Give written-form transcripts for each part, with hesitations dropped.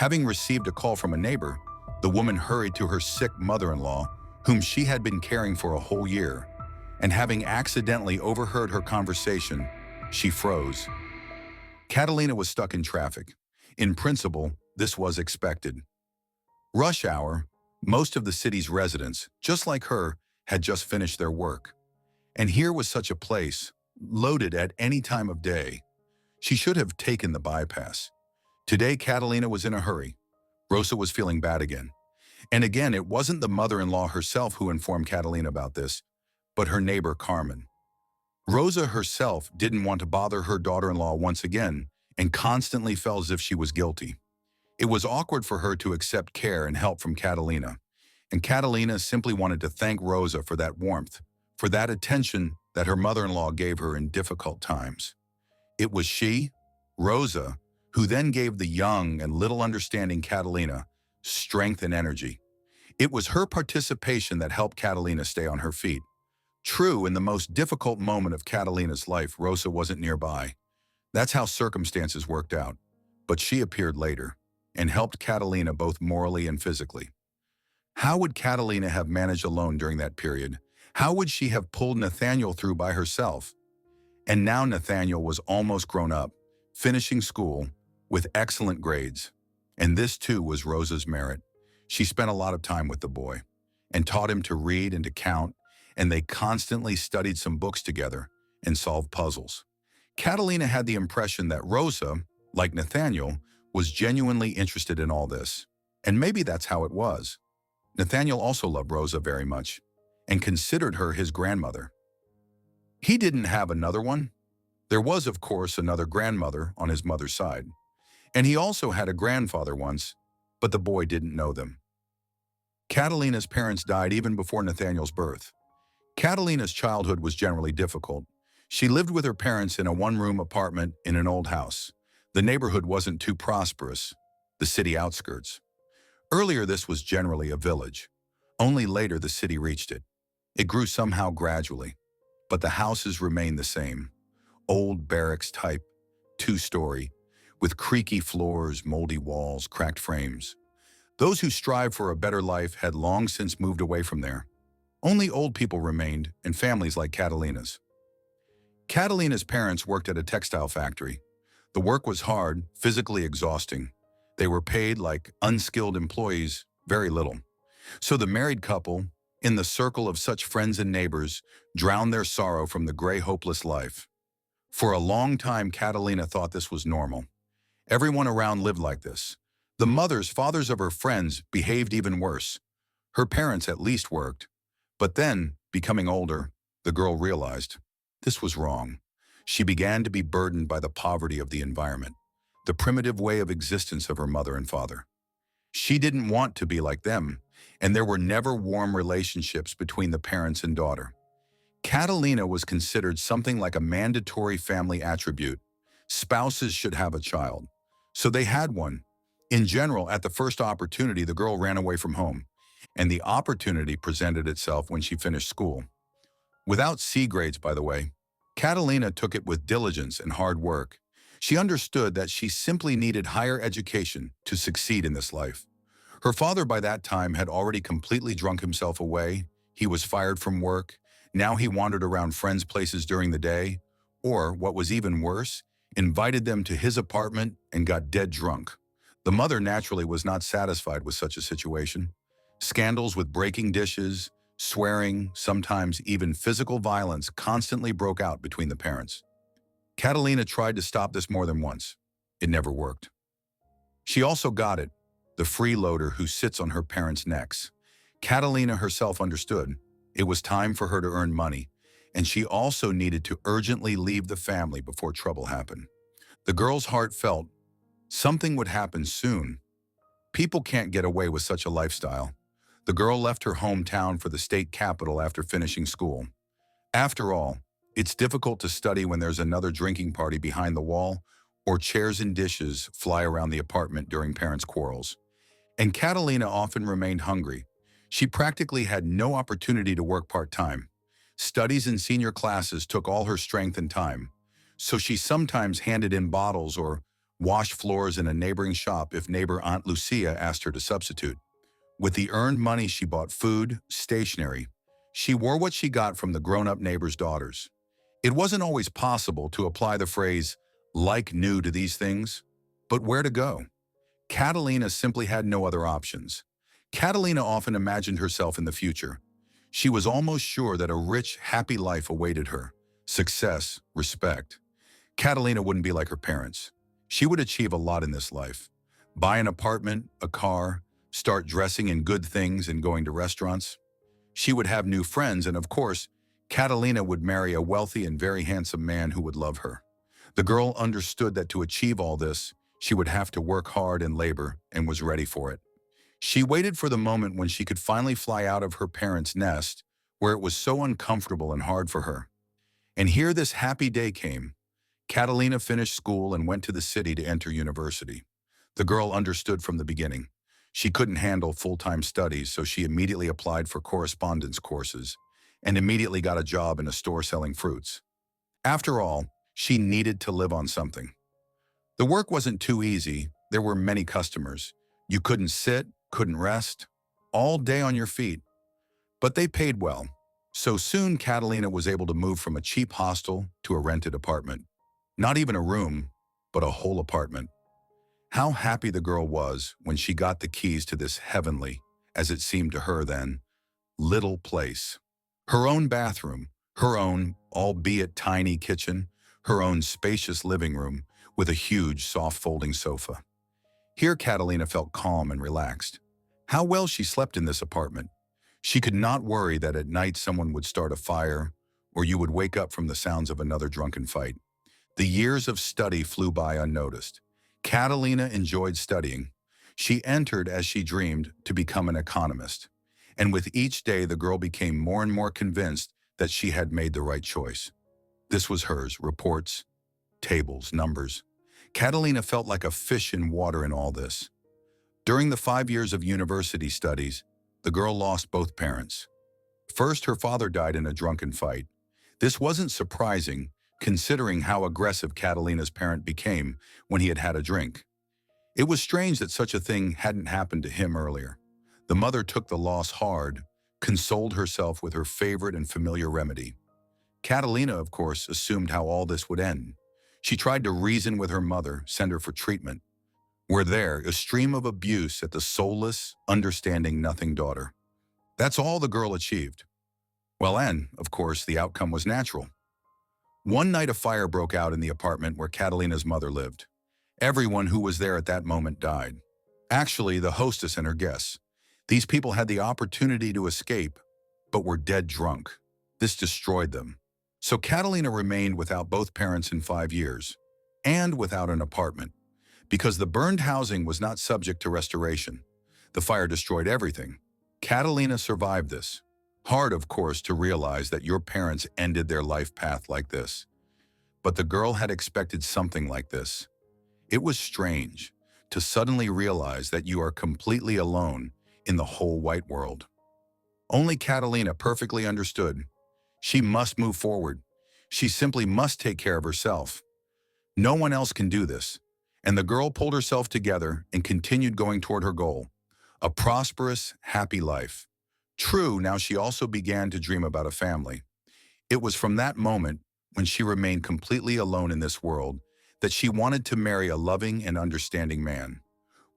Having received a call from a neighbor, the woman hurried to her sick mother-in-law, whom she had been caring for a whole year, and having accidentally overheard her conversation, she froze. Catalina was stuck in traffic. In principle, this was expected. Rush hour, most of the city's residents, just like her, had just finished their work. And here was such a place, loaded at any time of day. She should have taken the bypass. Today, Catalina was in a hurry. Rosa was feeling bad again. And again, it wasn't the mother-in-law herself who informed Catalina about this, but her neighbor Carmen. Rosa herself didn't want to bother her daughter-in-law once again and constantly felt as if she was guilty. It was awkward for her to accept care and help from Catalina, and Catalina simply wanted to thank Rosa for that warmth, for that attention that her mother-in-law gave her in difficult times. It was she, Rosa, who then gave the young and little understanding Catalina strength and energy. It was her participation that helped Catalina stay on her feet. True, in the most difficult moment of Catalina's life, Rosa wasn't nearby. That's how circumstances worked out. But she appeared later and helped Catalina both morally and physically. How would Catalina have managed alone during that period? How would she have pulled Nathaniel through by herself? And now Nathaniel was almost grown up, finishing school, with excellent grades. And this too was Rosa's merit. She spent a lot of time with the boy and taught him to read and to count, and they constantly studied some books together and solved puzzles. Catalina had the impression that Rosa, like Nathaniel, was genuinely interested in all this. And maybe that's how it was. Nathaniel also loved Rosa very much and considered her his grandmother. He didn't have another one. There was, of course, another grandmother on his mother's side. And he also had a grandfather once, but the boy didn't know them. Catalina's parents died even before Nathaniel's birth. Catalina's childhood was generally difficult. She lived with her parents in a one-room apartment in an old house. The neighborhood wasn't too prosperous, the city outskirts. Earlier, this was generally a village. Only later the city reached it. It grew somehow gradually, but the houses remained the same. Old barracks type, two-story, with creaky floors, moldy walls, cracked frames. Those who strived for a better life had long since moved away from there. Only old people remained, and families like Catalina's. Catalina's parents worked at a textile factory. The work was hard, physically exhausting. They were paid like unskilled employees, very little. So the married couple, in the circle of such friends and neighbors, drowned their sorrow from the gray, hopeless life. For a long time, Catalina thought this was normal. Everyone around lived like this. The mothers, fathers of her friends behaved even worse. Her parents at least worked. But then, becoming older, the girl realized this was wrong. She began to be burdened by the poverty of the environment, the primitive way of existence of her mother and father. She didn't want to be like them, and there were never warm relationships between the parents and daughter. Catalina was considered something like a mandatory family attribute. Spouses should have a child. So they had one. In general, at the first opportunity, the girl ran away from home, and the opportunity presented itself when she finished school. Without C grades, by the way, Catalina took it with diligence and hard work. She understood that she simply needed higher education to succeed in this life. Her father by that time had already completely drunk himself away. He was fired from work. Now he wandered around friends' places during the day, or, what was even worse, invited them to his apartment and got dead drunk. The mother naturally was not satisfied with such a situation. Scandals with breaking dishes, swearing, sometimes even physical violence constantly broke out between the parents. Catalina tried to stop this more than once. It never worked. She also got it, the freeloader who sits on her parents' necks. Catalina herself understood. It was time for her to earn money, and she also needed to urgently leave the family before trouble happened. The girl's heart felt something would happen soon. People can't get away with such a lifestyle. The girl left her hometown for the state capital after finishing school. After all, it's difficult to study when there's another drinking party behind the wall or chairs and dishes fly around the apartment during parents' quarrels. And Catalina often remained hungry. She practically had no opportunity to work part-time. Studies in senior classes took all her strength and time, so she sometimes handed in bottles or wash floors in a neighboring shop if neighbor Aunt Lucia asked her to substitute. With the earned money, she bought food, stationery. She wore what she got from the grown-up neighbors' daughters. It wasn't always possible to apply the phrase, like new to these things, but where to go? Catalina simply had no other options. Catalina often imagined herself in the future. She was almost sure that a rich, happy life awaited her. Success, respect. Catalina wouldn't be like her parents. She would achieve a lot in this life. Buy an apartment, a car, start dressing in good things and going to restaurants. She would have new friends, and of course, Catalina would marry a wealthy and very handsome man who would love her. The girl understood that to achieve all this, she would have to work hard and labor, and was ready for it. She waited for the moment when she could finally fly out of her parents' nest, where it was so uncomfortable and hard for her. And here this happy day came. Catalina finished school and went to the city to enter university. The girl understood from the beginning. She couldn't handle full-time studies, so she immediately applied for correspondence courses and immediately got a job in a store selling fruits. After all, she needed to live on something. The work wasn't too easy. There were many customers. You couldn't sit, couldn't rest, all day on your feet. But they paid well. So soon Catalina was able to move from a cheap hostel to a rented apartment. Not even a room, but a whole apartment. How happy the girl was when she got the keys to this heavenly, as it seemed to her then, little place. Her own bathroom, her own, albeit tiny kitchen, her own spacious living room with a huge soft folding sofa. Here Catalina felt calm and relaxed. How well she slept in this apartment. She could not worry that at night someone would start a fire or you would wake up from the sounds of another drunken fight. The years of study flew by unnoticed. Catalina enjoyed studying. She entered, as she dreamed, to become an economist. And with each day, the girl became more and more convinced that she had made the right choice. This was hers: reports, tables, numbers. Catalina felt like a fish in water in all this. During the 5 years of university studies, the girl lost both parents. First, her father died in a drunken fight. This wasn't surprising, considering how aggressive Catalina's parent became when he had had a drink. It was strange that such a thing hadn't happened to him earlier. The mother took the loss hard, consoled herself with her favorite and familiar remedy. Catalina, of course, assumed how all this would end. She tried to reason with her mother, send her for treatment. Were there a stream of abuse at the soulless, understanding nothing daughter? That's all the girl achieved. Well, and, of course, the outcome was natural. One night a fire broke out in the apartment where Catalina's mother lived. Everyone who was there at that moment died. Actually, the hostess and her guests. These people had the opportunity to escape, but were dead drunk. This destroyed them. So Catalina remained without both parents in 5 years, and without an apartment, because the burned housing was not subject to restoration. The fire destroyed everything. Catalina survived this. Hard, of course, to realize that your parents ended their life path like this. But the girl had expected something like this. It was strange to suddenly realize that you are completely alone in the whole white world. Only Catalina perfectly understood. She must move forward. She simply must take care of herself. No one else can do this. And the girl pulled herself together and continued going toward her goal, a prosperous, happy life. True, now she also began to dream about a family. It was from that moment, when she remained completely alone in this world, that she wanted to marry a loving and understanding man,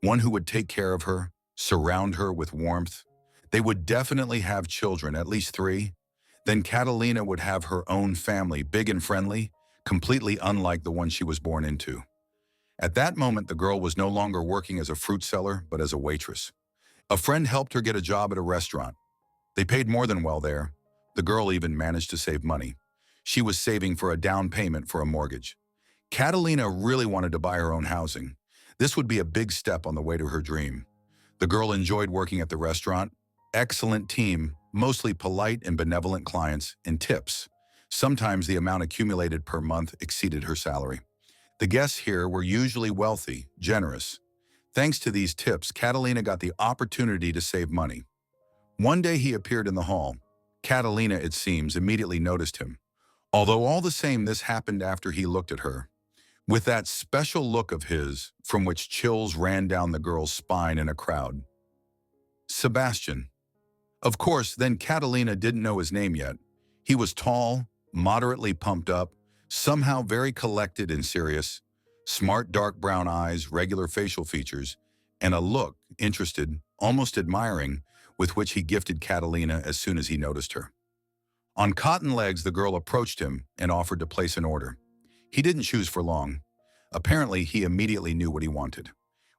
one who would take care of her, surround her with warmth. They would definitely have children, at least 3. Then Catalina would have her own family, big and friendly, completely unlike the one she was born into. At that moment, the girl was no longer working as a fruit seller, but as a waitress. A friend helped her get a job at a restaurant. They paid more than well there. The girl even managed to save money. She was saving for a down payment for a mortgage. Catalina really wanted to buy her own housing. This would be a big step on the way to her dream. The girl enjoyed working at the restaurant. Excellent team, mostly polite and benevolent clients, and tips. Sometimes the amount accumulated per month exceeded her salary. The guests here were usually wealthy, generous. Thanks to these tips, Catalina got the opportunity to save money. One day he appeared in the hall. Catalina, it seems, immediately noticed him. Although all the same, this happened after he looked at her. with that special look of his from which chills ran down the girl's spine in a crowd. Sebastian. Of course, then Catalina didn't know his name yet. He was tall, moderately pumped up, somehow very collected and serious, smart dark brown eyes, regular facial features, and a look, interested, almost admiring, with which he gifted Catalina as soon as he noticed her. On cotton legs, the girl approached him and offered to place an order. He didn't choose for long. Apparently, he immediately knew what he wanted.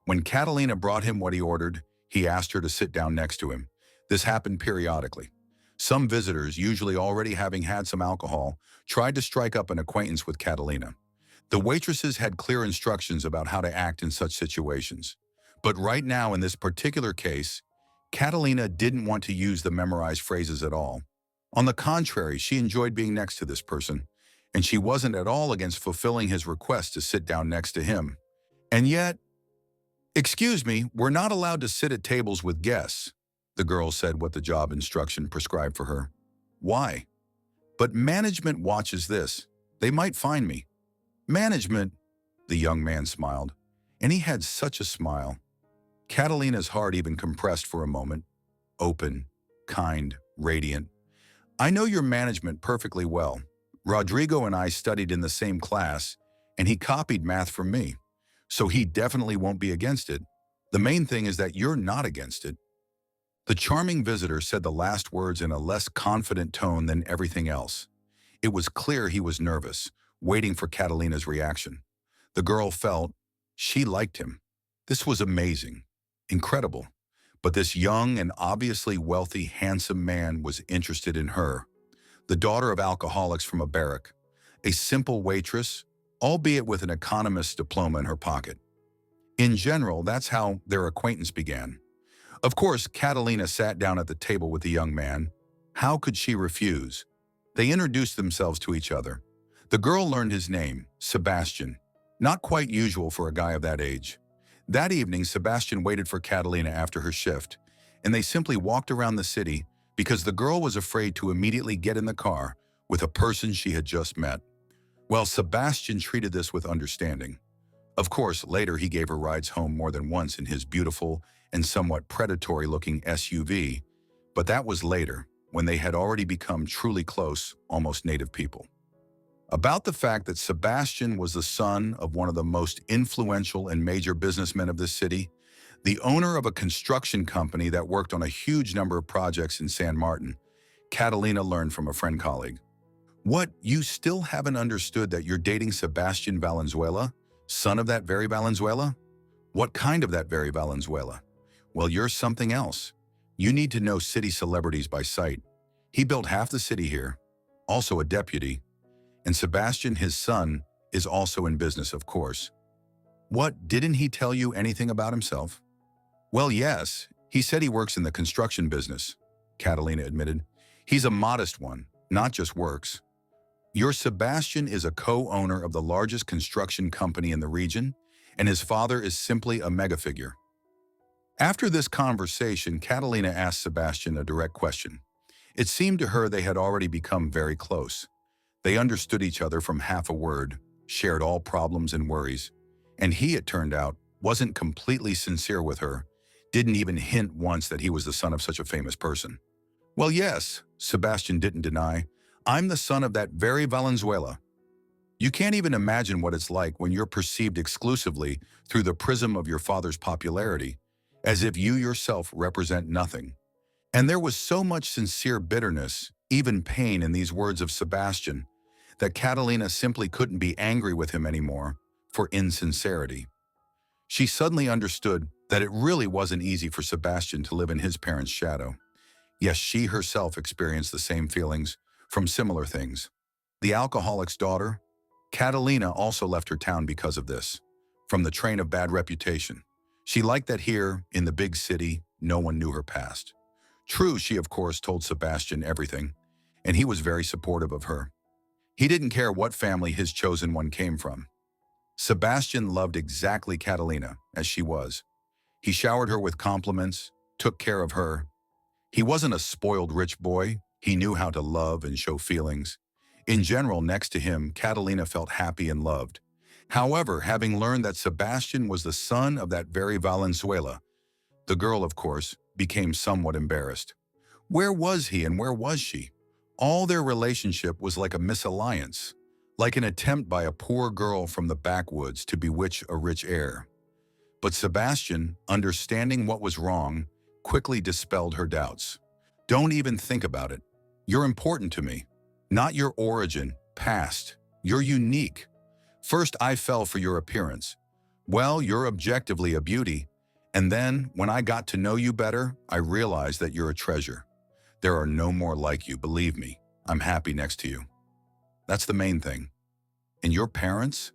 When Catalina brought him what he ordered, he asked her to sit down next to him. This happened periodically. Some visitors, usually already having had some alcohol, tried to strike up an acquaintance with Catalina. The waitresses had clear instructions about how to act in such situations. But right now, in this particular case, Catalina didn't want to use the memorized phrases at all. On the contrary, she enjoyed being next to this person, and she wasn't at all against fulfilling his request to sit down next to him. And yet, "Excuse me, we're not allowed to sit at tables with guests," the girl said what the job instruction prescribed for her. "Why?" "But management watches this. They might find me." "Management?" The young man smiled, and he had such a smile. Catalina's heart even compressed for a moment. Open, kind, radiant. "I know your management perfectly well. Rodrigo and I studied in the same class, and he copied math from me. So he definitely won't be against it. The main thing is that you're not against it." The charming visitor said the last words in a less confident tone than everything else. It was clear he was nervous, waiting for Catalina's reaction. The girl felt she liked him. This was amazing, incredible. But this young and obviously wealthy, handsome man was interested in her, the daughter of alcoholics from a barrack, a simple waitress, albeit with an economist's diploma in her pocket. In general, that's how their acquaintance began. Of course, Catalina sat down at the table with the young man. How could she refuse? They introduced themselves to each other. The girl learned his name, Sebastian, not quite usual for a guy of that age. That evening, Sebastian waited for Catalina after her shift, and they simply walked around the city because the girl was afraid to immediately get in the car with a person she had just met. Well, Sebastian treated this with understanding. Of course, later he gave her rides home more than once in his beautiful and somewhat predatory-looking SUV, but that was later, when they had already become truly close, almost native people. About the fact that Sebastian was the son of one of the most influential and major businessmen of this city, the owner of a construction company that worked on a huge number of projects in San Martin, Catalina learned from a friend colleague. "What, you still haven't understood that you're dating Sebastian Valenzuela, son of that very Valenzuela?" "What kind of that very Valenzuela?" "Well, you're something else. You need to know city celebrities by sight. He built half the city here, also a deputy. And Sebastian, his son, is also in business, of course." "What, didn't he tell you anything about himself?" "Well, yes. He said he works in the construction business," Catalina admitted. "He's a modest one, not just works." "Your Sebastian is a co-owner of the largest construction company in the region, and his father is simply a mega-figure." After this conversation, Catalina asked Sebastian a direct question. It seemed to her they had already become very close. They understood each other from half a word, shared all problems and worries, and he, it turned out, wasn't completely sincere with her, didn't even hint once that he was the son of such a famous person. "Well, yes," Sebastian didn't deny. "I'm the son of that very Valenzuela. You can't even imagine what it's like when you're perceived exclusively through the prism of your father's popularity, as if you yourself represent nothing." And there was so much sincere bitterness, even pain, in these words of Sebastian, that Catalina simply couldn't be angry with him anymore for insincerity. She suddenly understood that it really wasn't easy for Sebastian to live in his parents' shadow. Yes, she herself experienced the same feelings from similar things. The alcoholic's daughter, Catalina, also left her town because of this, from the train of bad reputation. She liked that here, in the big city, no one knew her past. True, she of course told Sebastian everything, and he was very supportive of her. He didn't care what family his chosen one came from. Sebastian loved exactly Catalina as she was. He showered her with compliments, took care of her. He wasn't a spoiled rich boy. He knew how to love and show feelings. In general, next to him, Catalina felt happy and loved. However, having learned that Sebastian was the son of that very Valenzuela, the girl, of course, became somewhat embarrassed. Where was he and where was she? All their relationship was like a misalliance, like an attempt by a poor girl from the backwoods to bewitch a rich heir. But Sebastian, understanding what was wrong, quickly dispelled her doubts. Don't even think about it. You're important to me. Not your origin, past. You're unique. First, I fell for your appearance. Well, you're objectively a beauty. And then, when I got to know you better, I realized that you're a treasure. There are no more like you, believe me. I'm happy next to you. That's the main thing. And your parents?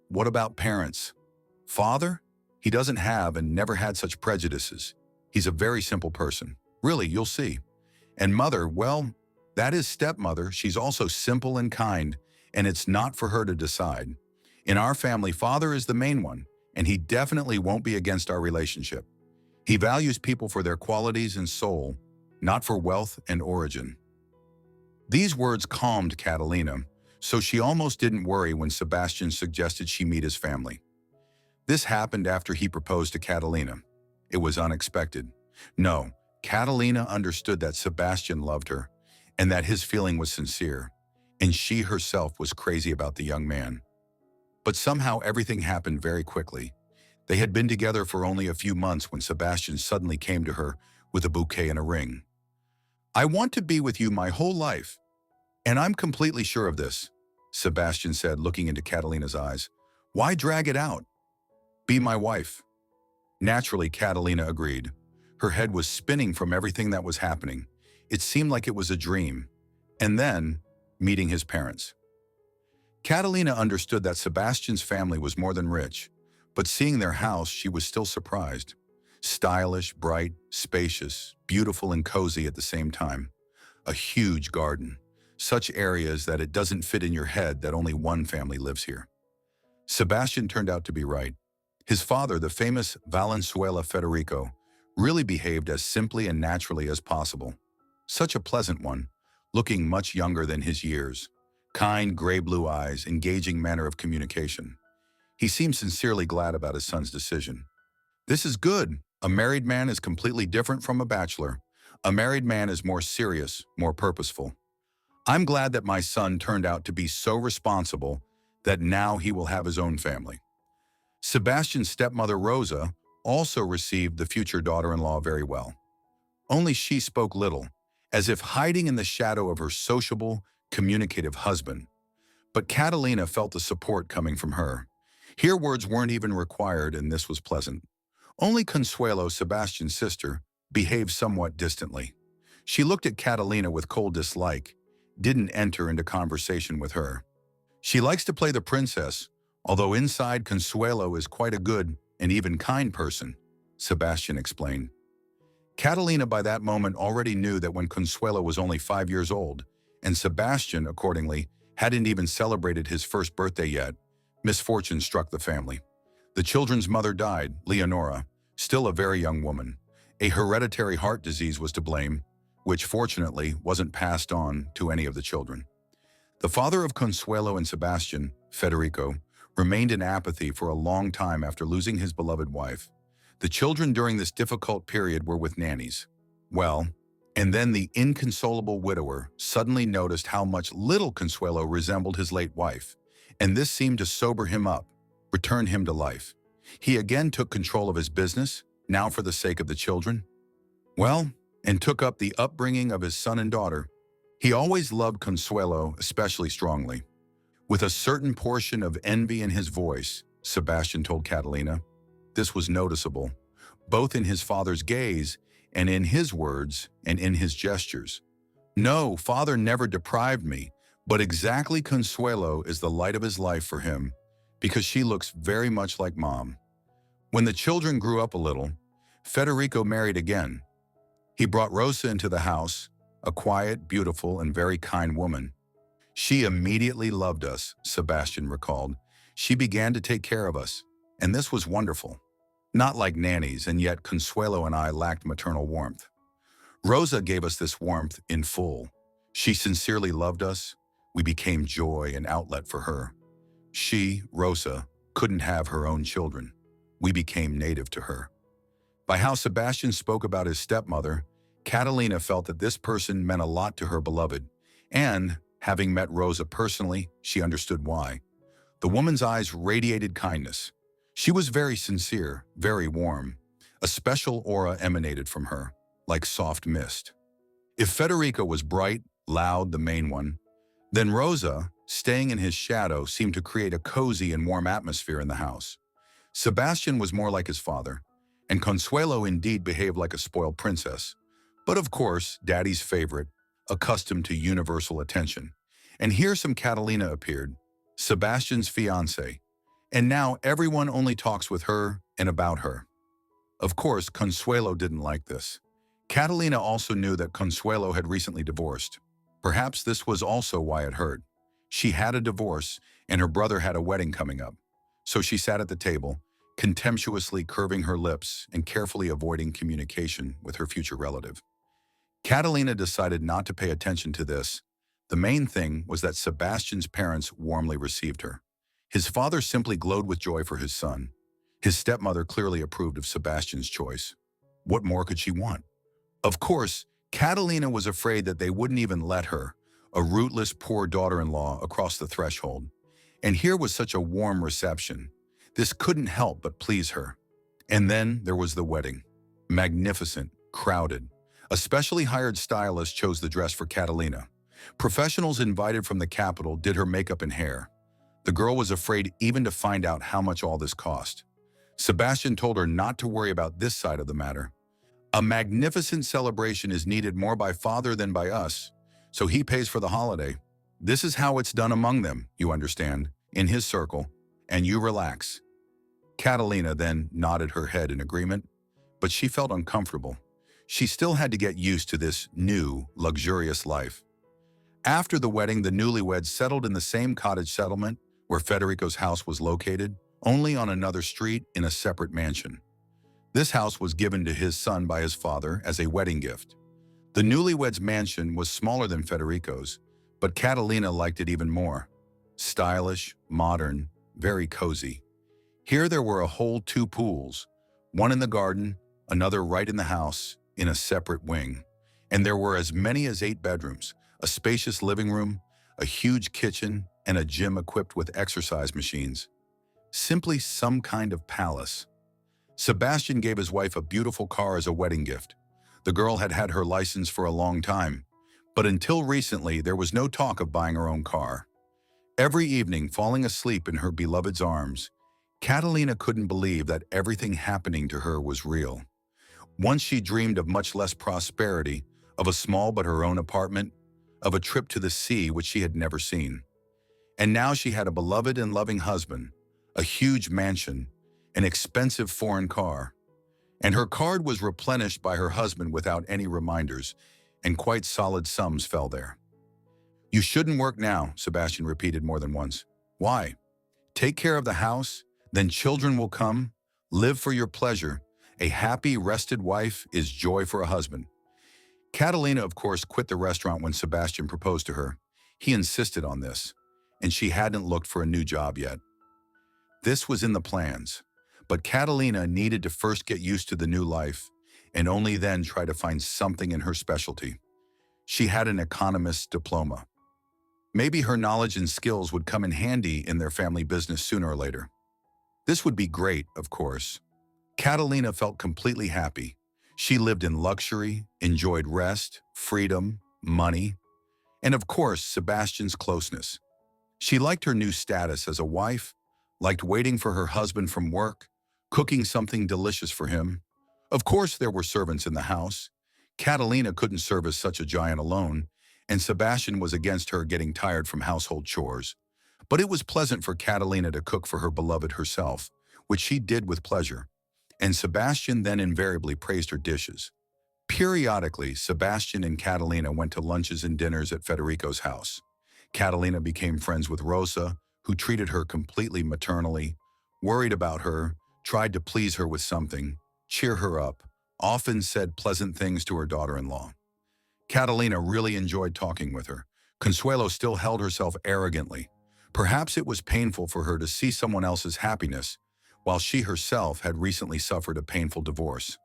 What about parents? Father? He doesn't have and never had such prejudices. He's a very simple person. Really, you'll see. And mother, well, that is stepmother. She's also simple and kind, and it's not for her to decide. In our family, father is the main one, and he definitely won't be against our relationship. He values people for their qualities and soul, not for wealth and origin. These words calmed Catalina, so she almost didn't worry when Sebastian suggested she meet his family. This happened after he proposed to Catalina. It was unexpected. No, Catalina understood that Sebastian loved her and that his feeling was sincere, and she herself was crazy about the young man. But somehow everything happened very quickly. They had been together for only a few months when Sebastian suddenly came to her with a bouquet and a ring. I want to be with you my whole life, and I'm completely sure of this, Sebastian said, looking into Catalina's eyes. Why drag it out? Be my wife. Naturally, Catalina agreed. Her head was spinning from everything that was happening. It seemed like it was a dream. And then, meeting his parents. Catalina understood that Sebastian's family was more than rich, but seeing their house, she was still surprised. Stylish, bright, spacious, beautiful and cozy at the same time. A huge garden. Such areas that it doesn't fit in your head that only one family lives here. Sebastian turned out to be right. His father, the famous Valenzuela Federico, really behaved as simply and naturally as possible. Such a pleasant one, looking much younger than his years. Kind, gray-blue eyes, engaging manner of communication. He seemed sincerely glad about his son's decision. This is good. A married man is completely different from a bachelor. A married man is more serious, more purposeful. I'm glad that my son turned out to be so responsible that now he will have his own family. Sebastian's stepmother, Rosa, also received the future daughter-in-law very well. Only she spoke little, as if hiding in the shadow of her sociable, communicative husband. But Catalina felt the support coming from her. Here words weren't even required, and this was pleasant. Only Consuelo, Sebastian's sister, behaved somewhat distantly. She looked at Catalina with cold dislike, didn't enter into conversation with her. She likes to play the princess, although inside Consuelo is quite a good and even kind person, Sebastian explained. Catalina by that moment already knew that when Consuelo was only 5 years old, and Sebastian, accordingly, hadn't even celebrated his first birthday yet, misfortune struck the family. The children's mother died, Leonora, still a very young woman. A hereditary heart disease was to blame, which fortunately wasn't passed on to any of the children. The father of Consuelo and Sebastian, Federico, remained in apathy for a long time after losing his beloved wife. The children during this difficult period were with nannies. Well, and then the inconsolable widower suddenly noticed how much little Consuelo resembled his late wife, and this seemed to sober him up, return him to life. He again took control of his business, now for the sake of the children. Well, and took up the upbringing of his son and daughter. He always loved Consuelo especially strongly. With a certain portion of envy in his voice, Sebastian told Catalina. This was noticeable, both in his father's gaze and in his words and in his gestures. No, father never deprived me, but exactly Consuelo is the light of his life for him, because she looks very much like mom. When the children grew up a little, Federico married again. He brought Rosa into the house, a quiet, beautiful, and very kind woman. She immediately loved us, Sebastian recalled. She began to take care of us, and this was wonderful. Not like nannies, and yet Consuelo and I lacked maternal warmth. Rosa gave us this warmth in full. She sincerely loved us. We became joy and outlet for her. She, Rosa, couldn't have her own children. We became native to her. By how Sebastian spoke about his stepmother, Catalina felt that this person meant a lot to her beloved, and, having met Rosa personally, she understood why. The woman's eyes radiated kindness. She was very sincere, very warm. A special aura emanated from her, like soft mist. If Federico was bright, loud, the main one, then Rosa, staying in his shadow, seemed to create a cozy and warm atmosphere in the house. Sebastian was more like his father, and Consuelo indeed behaved like a spoiled princess. But of course, Daddy's favorite, accustomed to universal attention. And here some Catalina appeared, Sebastian's fiancée, and now everyone only talks with her and about her. Of course, Consuelo didn't like this. Catalina also knew that Consuelo had recently divorced. Perhaps this was also why it hurt. She had a divorce, and her brother had a wedding coming up. So she sat at the table, contemptuously curving her lips and carefully avoiding communication with her future relative. Catalina decided not to pay attention to this. The main thing was that Sebastian's parents warmly received her. His father simply glowed with joy for his son. His stepmother clearly approved of Sebastian's choice. What more could she want? Of course, Catalina was afraid that they wouldn't even let her, a rootless poor daughter-in-law, across the threshold. And here was such a warm reception. This couldn't help but please her. And then there was the wedding. Magnificent, crowded. A specially hired stylist chose the dress for Catalina. Professionals invited from the capital did her makeup and hair. The girl was afraid even to find out how much all this cost. Sebastian told her not to worry about this side of the matter. A magnificent celebration is needed more by father than by us, so he pays for the holiday. This is how it's done among them, you understand, in his circle, and you relax. Catalina then nodded her head in agreement, but she felt uncomfortable. She still had to get used to this new, luxurious life. After the wedding, the newlyweds settled in the same cottage settlement where Federico's house was located, only on another street in a separate mansion. This house was given to his son by his father as a wedding gift. The newlyweds' mansion was smaller than Federico's, but Catalina liked it even more. Stylish, modern, very cozy. Here there were a whole 2 pools, one in the garden, another right in the house, in a separate wing. And there were as many as 8 bedrooms, a spacious living room, a huge kitchen, and a gym equipped with exercise machines. Simply some kind of palace. Sebastian gave his wife a beautiful car as a wedding gift. The girl had had her license for a long time, but until recently there was no talk of buying her own car. Every evening, falling asleep in her beloved's arms, Catalina couldn't believe that everything happening to her was real. Once she dreamed of much less prosperity, of a small but her own apartment, of a trip to the sea which she had never seen. And now she had a beloved and loving husband, a huge mansion, an expensive foreign car. And her card was replenished by her husband without any reminders, and quite solid sums fell there. You shouldn't work now, Sebastian repeated more than once. Why? Take care of the house, then children will come. Live for your pleasure. A happy, rested wife is joy for a husband. Catalina, of course, quit the restaurant when Sebastian proposed to her. He insisted on this, and she hadn't looked for a new job yet. This was in the plans, but Catalina needed to first get used to the new life, and only then try to find something in her specialty. She had an economist's diploma. Maybe her knowledge and skills would come in handy in their family business sooner or later. This would be great, of course. Catalina felt completely happy. She lived in luxury, enjoyed rest, freedom, money, and of course, Sebastian's closeness. She liked her new status as a wife, liked waiting for her husband from work, cooking something delicious for him. Of course, there were servants in the house. Catalina couldn't service such a giant alone, and Sebastian was against her getting tired from household chores. But it was pleasant for Catalina to cook for her beloved herself, which she did with pleasure. And Sebastian then invariably praised her dishes. Periodically, Sebastian and Catalina went to lunches and dinners at Federico's house. Catalina became friends with Rosa, who treated her completely maternally, worried about her, tried to please her with something, cheer her up, often said pleasant things to her daughter-in-law. Catalina really enjoyed talking with her. Consuelo still held herself arrogantly. Perhaps it was painful for her to see someone else's happiness, while she herself had recently suffered a painful divorce.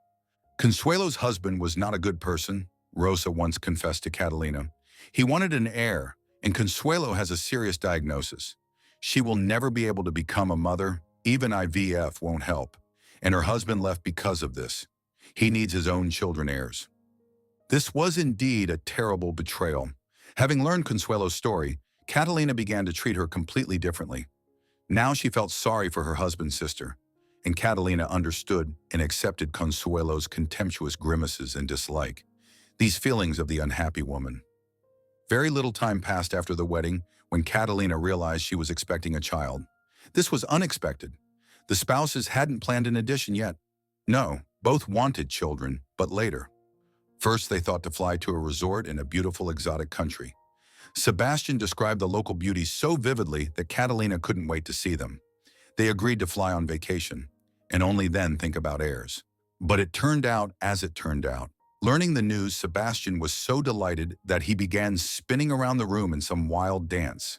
Consuelo's husband was not a good person, Rosa once confessed to Catalina. He wanted an heir, and Consuelo has a serious diagnosis. She will never be able to become a mother, even IVF won't help, and her husband left because of this. He needs his own children heirs. This was indeed a terrible betrayal. Having learned Consuelo's story, Catalina began to treat her completely differently. Now she felt sorry for her husband's sister, and Catalina understood and accepted Consuelo's contemptuous grimaces and dislike, these feelings of the unhappy woman. Very little time passed after the wedding when Catalina realized she was expecting a child. This was unexpected. The spouses hadn't planned an addition yet. No, both wanted children, but later. First, they thought to fly to a resort in a beautiful exotic country. Sebastian described the local beauties so vividly that Catalina couldn't wait to see them. They agreed to fly on vacation, and only then think about heirs. But it turned out as it turned out. Learning the news, Sebastian was so delighted that he began spinning around the room in some wild dance.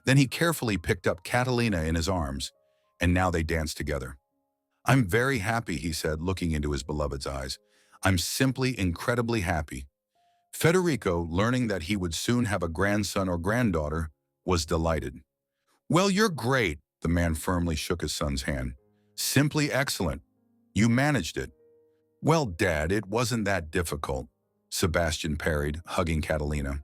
Then he carefully picked up Catalina in his arms, and now they danced together. "I'm very happy," he said, looking into his beloved's eyes. "I'm simply incredibly happy." Federico, learning that he would soon have a grandson or granddaughter, was delighted. "Well, you're great," the man firmly shook his son's hand. "Simply excellent. You managed it." "Well, Dad, it wasn't that difficult," Sebastian parried, hugging Catalina.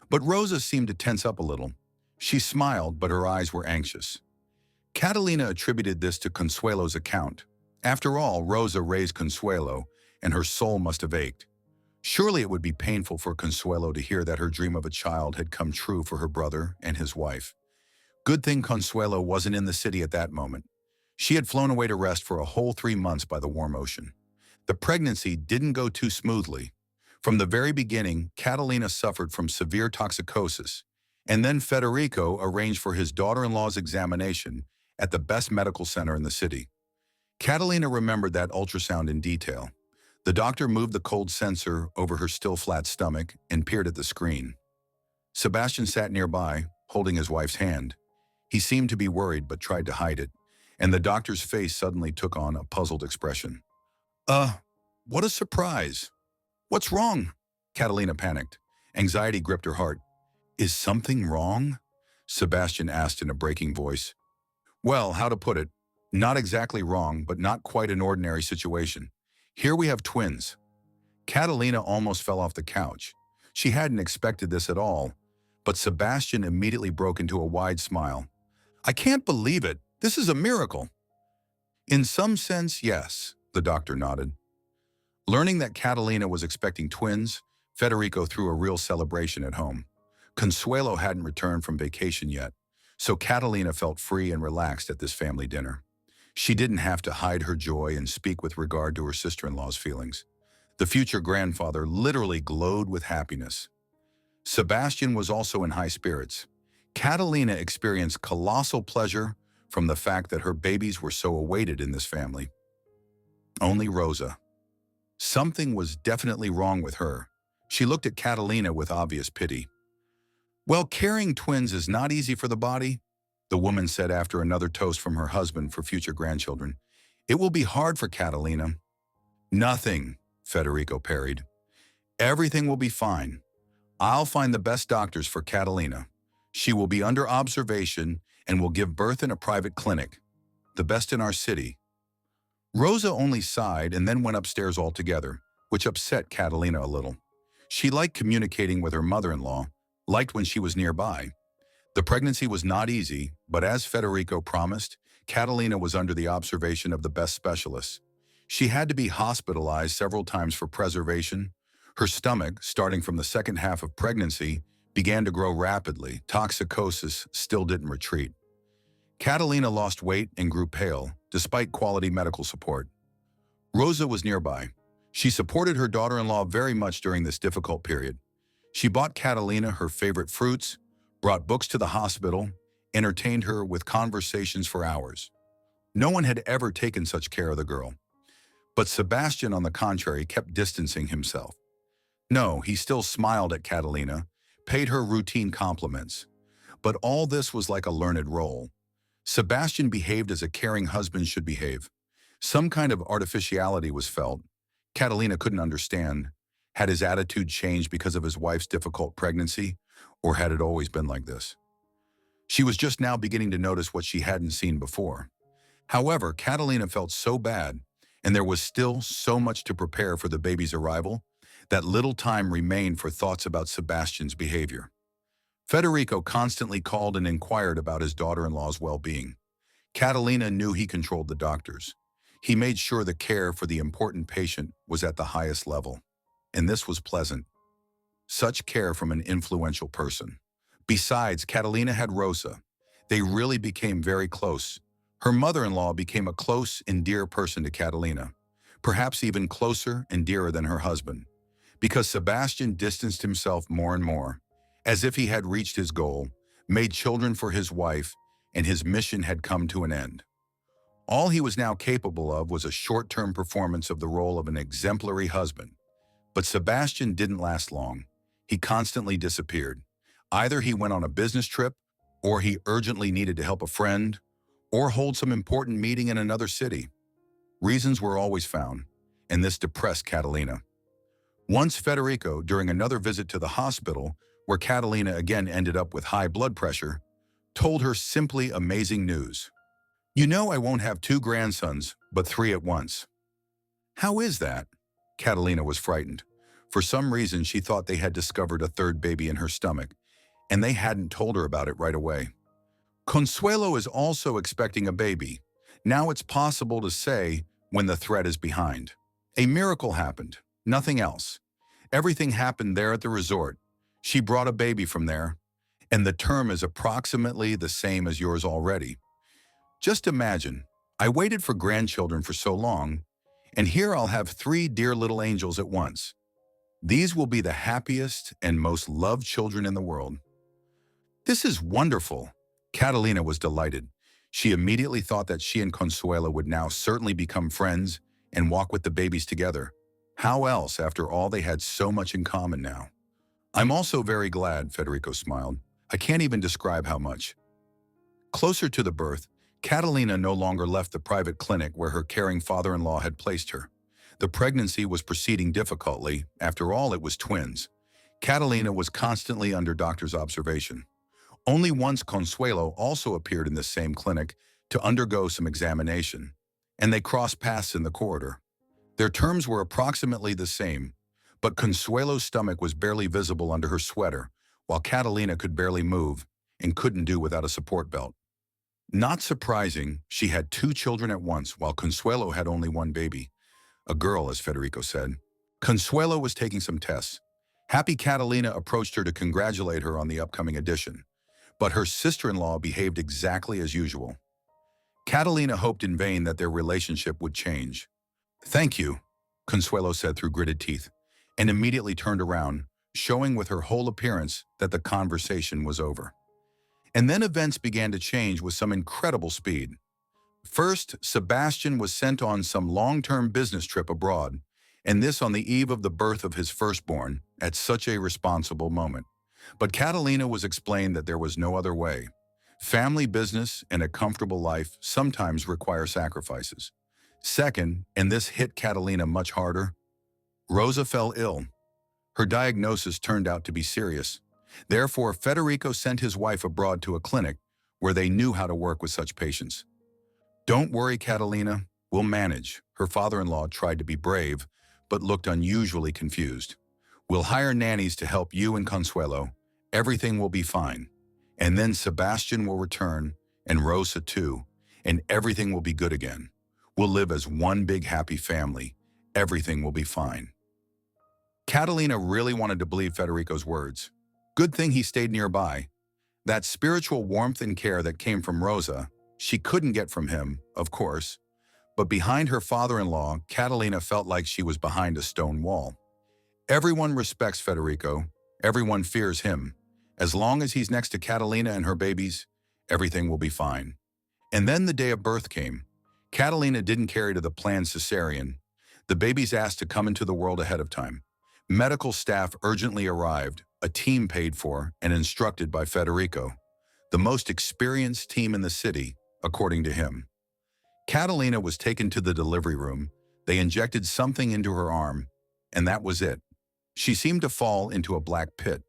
But Rosa seemed to tense up a little. She smiled, but her eyes were anxious. Catalina attributed this to Consuelo's account. After all, Rosa raised Consuelo, and her soul must have ached. Surely it would be painful for Consuelo to hear that her dream of a child had come true for her brother and his wife. Good thing Consuelo wasn't in the city at that moment. She had flown away to rest for a whole 3 months by the warm ocean. The pregnancy didn't go too smoothly. From the very beginning, Catalina suffered from severe toxicosis, and then Federico arranged for his daughter-in-law's examination at the best medical center in the city. Catalina remembered that ultrasound in detail. The doctor moved the cold sensor over her still flat stomach and peered at the screen. Sebastian sat nearby, holding his wife's hand. He seemed to be worried but tried to hide it, and the doctor's face suddenly took on a puzzled expression. What a surprise. What's wrong?" Catalina panicked. Anxiety gripped her heart. "Is something wrong?" Sebastian asked in a breaking voice. "Well, how to put it? Not exactly wrong, but not quite an ordinary situation. Here we have twins." Catalina almost fell off the couch. She hadn't expected this at all, but Sebastian immediately broke into a wide smile. "I can't believe it. This is a miracle." "In some sense, yes," the doctor nodded. Learning that Catalina was expecting twins, Federico threw a real celebration at home. Consuelo hadn't returned from vacation yet, so Catalina felt free and relaxed at this family dinner. She didn't have to hide her joy and speak with regard to her sister-in-law's feelings. The future grandfather literally glowed with happiness. Sebastian was also in high spirits. Catalina experienced colossal pleasure from the fact that her babies were so awaited in this family. Only Rosa. Something was definitely wrong with her. She looked at Catalina with obvious pity. "Well, carrying twins is not easy for the body," the woman said after another toast from her husband for future grandchildren. "It will be hard for Catalina." "Nothing," Federico parried. "Everything will be fine. I'll find the best doctors for Catalina. She will be under observation and will give birth in a private clinic, the best in our city." Rosa only sighed and then went upstairs altogether, which upset Catalina a little. She liked communicating with her mother-in-law, liked when she was nearby. The pregnancy was not easy, but as Federico promised, Catalina was under the observation of the best specialists. She had to be hospitalized several times for preservation. Her stomach, starting from the second half of pregnancy, began to grow rapidly. Toxicosis still didn't retreat. Catalina lost weight and grew pale, despite quality medical support. Rosa was nearby. She supported her daughter-in-law very much during this difficult period. She bought Catalina her favorite fruits, brought books to the hospital, entertained her with conversations for hours. No one had ever taken such care of the girl. But Sebastian, on the contrary, kept distancing himself. No, he still smiled at Catalina, paid her routine compliments. But all this was like a learned role. Sebastian behaved as a caring husband should behave. Some kind of artificiality was felt. Catalina couldn't understand. Had his attitude changed because of his wife's difficult pregnancy, or had it always been like this? She was just now beginning to notice what she hadn't seen before. However, Catalina felt so bad, and there was still so much to prepare for the baby's arrival, that little time remained for thoughts about Sebastian's behavior. Federico constantly called and inquired about his daughter-in-law's well-being. Catalina knew he controlled the doctors. He made sure the care for the important patient was at the highest level. And this was pleasant. Such care from an influential person. Besides, Catalina had Rosa. They really became very close. Her mother-in-law became a close and dear person to Catalina, perhaps even closer and dearer than her husband, because Sebastian distanced himself more and more, as if he had reached his goal, made children for his wife, and his mission had come to an end. All he was now capable of was a short-term performance of the role of an exemplary husband. But Sebastian didn't last long. He constantly disappeared. Either he went on a business trip, or he urgently needed to help a friend, or hold some important meeting in another city. Reasons were always found, and this depressed Catalina. Once Federico, during another visit to the hospital, where Catalina again ended up with high blood pressure, told her simply amazing news. "You know I won't have 2 grandsons, but 3 at once." "How is that?" Catalina was frightened. For some reason, she thought they had discovered a 3rd baby in her stomach, and they hadn't told her about it right away. "Consuelo is also expecting a baby. Now it's possible to say when the threat is behind. A miracle happened, nothing else. Everything happened there at the resort. She brought a baby from there, and the term is approximately the same as yours already. Just imagine, I waited for grandchildren for so long, and here I'll have 3 dear little angels at once. These will be the happiest and most loved children in the world." "This is wonderful." Catalina was delighted. She immediately thought that she and Consuelo would now certainly become friends and walk with the babies together. How else, after all, they had so much in common now? "I'm also very glad," Federico smiled. "I can't even describe how much." Closer to the birth, Catalina no longer left the private clinic where her caring father-in-law had placed her. The pregnancy was proceeding difficultly. After all, it was twins. Catalina was constantly under doctor's observation. Only once Consuelo also appeared in the same clinic to undergo some examination, and they crossed paths in the corridor. Their terms were approximately the same, but Consuelo's stomach was barely visible under her sweater, while Catalina could barely move and couldn't do without a support belt. Not surprising, she had 2 children at once, while Consuelo had only 1 baby. A girl, as Federico said. Consuelo was taking some tests. Happy Catalina approached her to congratulate her on the upcoming addition, but her sister-in-law behaved exactly as usual. Catalina hoped in vain that their relationship would change. "Thank you," Consuelo said through gritted teeth, and immediately turned around, showing with her whole appearance that the conversation was over. And then events began to change with some incredible speed. First, Sebastian was sent on some long-term business trip abroad, and this on the eve of the birth of his firstborn, at such a responsible moment. But Catalina was explained that there was no other way. Family business and a comfortable life sometimes require sacrifices. Second, and this hit Catalina much harder, Rosa fell ill. Her diagnosis turned out to be serious. Therefore, Federico sent his wife abroad to a clinic where they knew how to work with such patients. "Don't worry, Catalina, we'll manage." Her father-in-law tried to be brave, but looked unusually confused. "We'll hire nannies to help you and Consuelo. Everything will be fine. And then Sebastian will return, and Rosa too, and everything will be good again. We'll live as one big happy family. Everything will be fine." Catalina really wanted to believe Federico's words. Good thing he stayed nearby. That spiritual warmth and care that came from Rosa, she couldn't get from him, of course. But behind her father-in-law, Catalina felt like she was behind a stone wall. Everyone respects Federico. Everyone fears him. As long as he's next to Catalina and her babies, everything will be fine. And then the day of birth came. Catalina didn't carry to the planned cesarean. The babies asked to come into the world ahead of time. Medical staff urgently arrived, a team paid for and instructed by Federico. the most experienced team in the city, according to him. Catalina was taken to the delivery room. They injected something into her arm, and that was it. She seemed to fall into a black pit.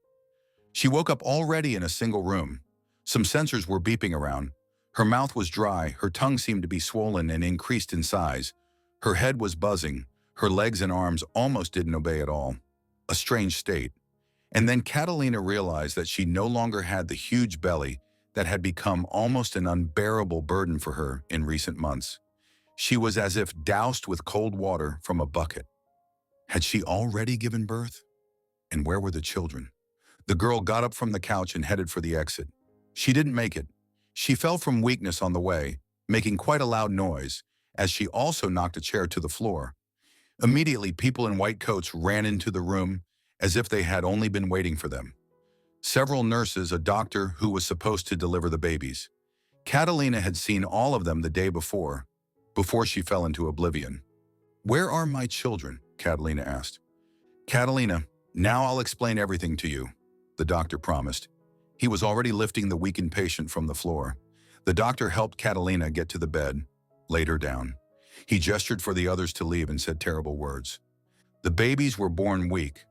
She woke up already in a single room. Some sensors were beeping around. Her mouth was dry, her tongue seemed to be swollen and increased in size. Her head was buzzing, her legs and arms almost didn't obey at all. A strange state. And then Catalina realized that she no longer had the huge belly that had become almost an unbearable burden for her in recent months. She was as if doused with cold water from a bucket. Had she already given birth? And where were the children? The girl got up from the couch and headed for the exit. She didn't make it. She fell from weakness on the way, making quite a loud noise, as she also knocked a chair to the floor. Immediately, people in white coats ran into the room as if they had only been waiting for them. Several nurses, a doctor who was supposed to deliver the babies. Catalina had seen all of them the day before she fell into oblivion. "Where are my children?" Catalina asked. "Catalina, now I'll explain everything to you," the doctor promised. He was already lifting the weakened patient from the floor. The doctor helped Catalina get to the bed, laid her down. He gestured for the others to leave and said terrible words. "The babies were born weak.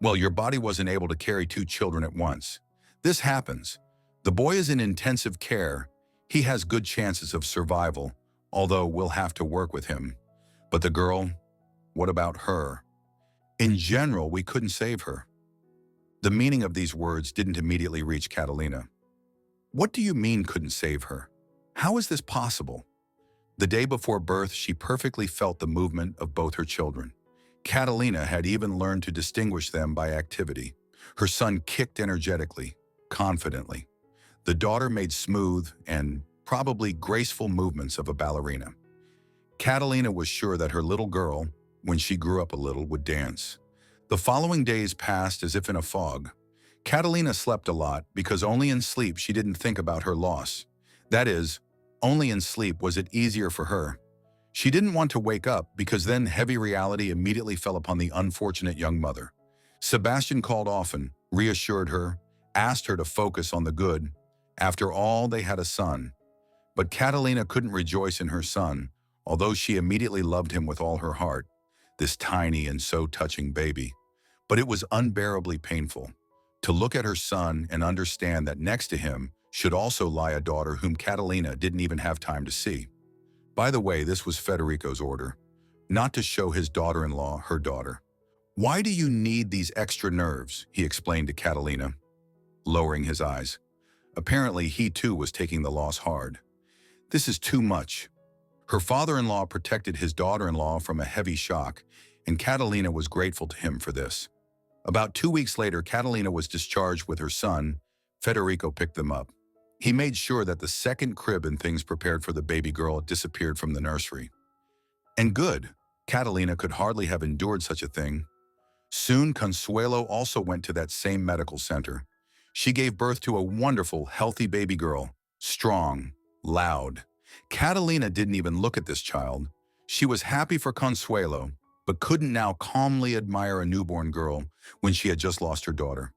Well, your body wasn't able to carry 2 children at once. This happens. The boy is in intensive care. He has good chances of survival, although we'll have to work with him. But the girl, what about her? In general, we couldn't save her." The meaning of these words didn't immediately reach Catalina. "What do you mean couldn't save her? How is this possible?" The day before birth, she perfectly felt the movement of both her children. Catalina had even learned to distinguish them by activity. Her son kicked energetically, confidently. The daughter made smooth and probably graceful movements of a ballerina. Catalina was sure that her little girl, when she grew up a little, would dance. The following days passed as if in a fog. Catalina slept a lot because only in sleep she didn't think about her loss. That is, only in sleep was it easier for her. She didn't want to wake up because then heavy reality immediately fell upon the unfortunate young mother. Sebastian called often, reassured her, asked her to focus on the good. After all, they had a son. But Catalina couldn't rejoice in her son, although she immediately loved him with all her heart, this tiny and so touching baby. But it was unbearably painful to look at her son and understand that next to him should also lie a daughter whom Catalina didn't even have time to see. By the way, this was Federico's order, not to show his daughter-in-law her daughter. "Why do you need these extra nerves?" he explained to Catalina, lowering his eyes. Apparently, he too was taking the loss hard. "This is too much." Her father-in-law protected his daughter-in-law from a heavy shock, and Catalina was grateful to him for this. About 2 weeks later, Catalina was discharged with her son. Federico picked them up. He made sure that the second crib and things prepared for the baby girl disappeared from the nursery. And good, Catalina could hardly have endured such a thing. Soon, Consuelo also went to that same medical center. She gave birth to a wonderful, healthy baby girl, strong, loud. Catalina didn't even look at this child. She was happy for Consuelo, but couldn't now calmly admire a newborn girl when she had just lost her daughter.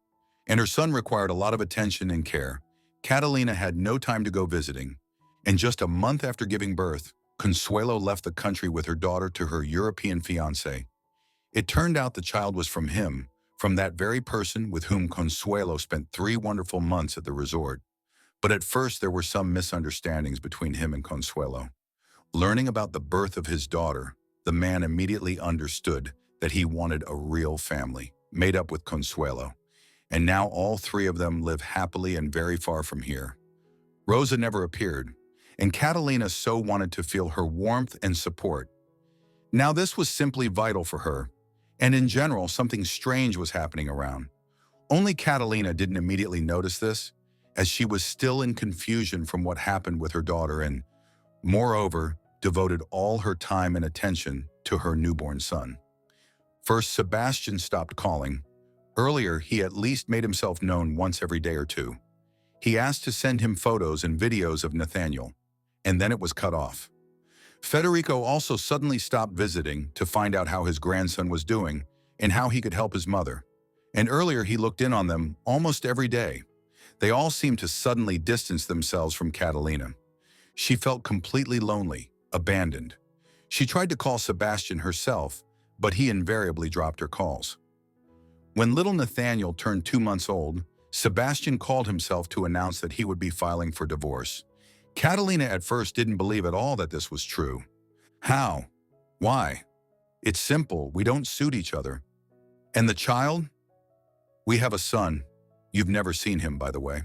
And her son required a lot of attention and care. Catalina had no time to go visiting, and just a month after giving birth, Consuelo left the country with her daughter to her European fiancé. It turned out the child was from him, from that very person with whom Consuelo spent 3 wonderful months at the resort. But at first there were some misunderstandings between him and Consuelo. Learning about the birth of his daughter, the man immediately understood that he wanted a real family, made up with Consuelo. And now all 3 of them live happily and very far from here. Rosa never appeared, and Catalina so wanted to feel her warmth and support. Now this was simply vital for her, and in general something strange was happening around. Only Catalina didn't immediately notice this, as she was still in confusion from what happened with her daughter and, moreover, devoted all her time and attention to her newborn son. First, Sebastian stopped calling. Earlier, he at least made himself known once every day or two. He asked to send him photos and videos of Nathaniel, and then it was cut off. Federico also suddenly stopped visiting to find out how his grandson was doing and how he could help his mother. And earlier he looked in on them almost every day. They all seemed to suddenly distance themselves from Catalina. She felt completely lonely, abandoned. She tried to call Sebastian herself, but he invariably dropped her calls. When little Nathaniel turned 2 months old, Sebastian called himself to announce that he would be filing for divorce. Catalina at first didn't believe at all that this was true. How? Why? It's simple, we don't suit each other. And the child? We have a son. You've never seen him, by the way.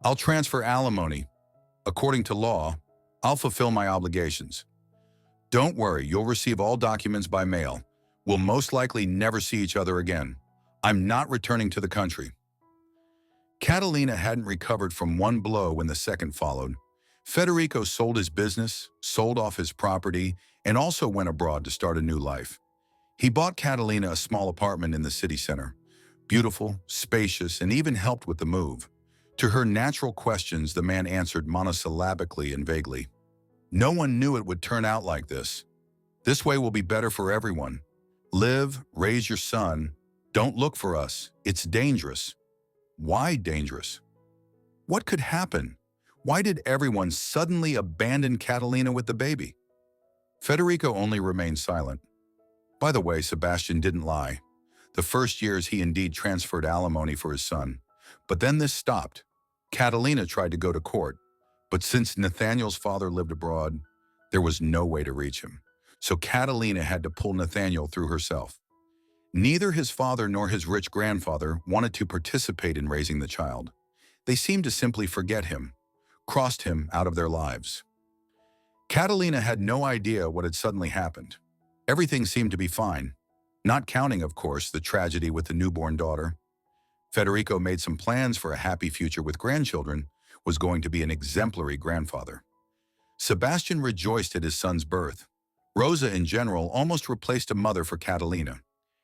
I'll transfer alimony. According to law, I'll fulfill my obligations. Don't worry, you'll receive all documents by mail. We'll most likely never see each other again. I'm not returning to the country. Catalina hadn't recovered from one blow when the second followed. Federico sold his business, sold off his property, and also went abroad to start a new life. He bought Catalina a small apartment in the city center. Beautiful, spacious, and even helped with the move. To her natural questions, the man answered monosyllabically and vaguely. No one knew it would turn out like this. This way will be better for everyone. Live, raise your son. Don't look for us. It's dangerous. Why dangerous? What could happen? Why did everyone suddenly abandon Catalina with the baby? Federico only remained silent. By the way, Sebastian didn't lie. The first years he indeed transferred alimony for his son. But then this stopped. Catalina tried to go to court, but since Nathaniel's father lived abroad, there was no way to reach him. So Catalina had to pull Nathaniel through herself. Neither his father nor his rich grandfather wanted to participate in raising the child. They seemed to simply forget him, crossed him out of their lives. Catalina had no idea what had suddenly happened. Everything seemed to be fine, not counting, of course, the tragedy with the newborn daughter. Federico made some plans for a happy future with grandchildren, was going to be an exemplary grandfather. Sebastian rejoiced at his son's birth. Rosa, in general, almost replaced a mother for Catalina,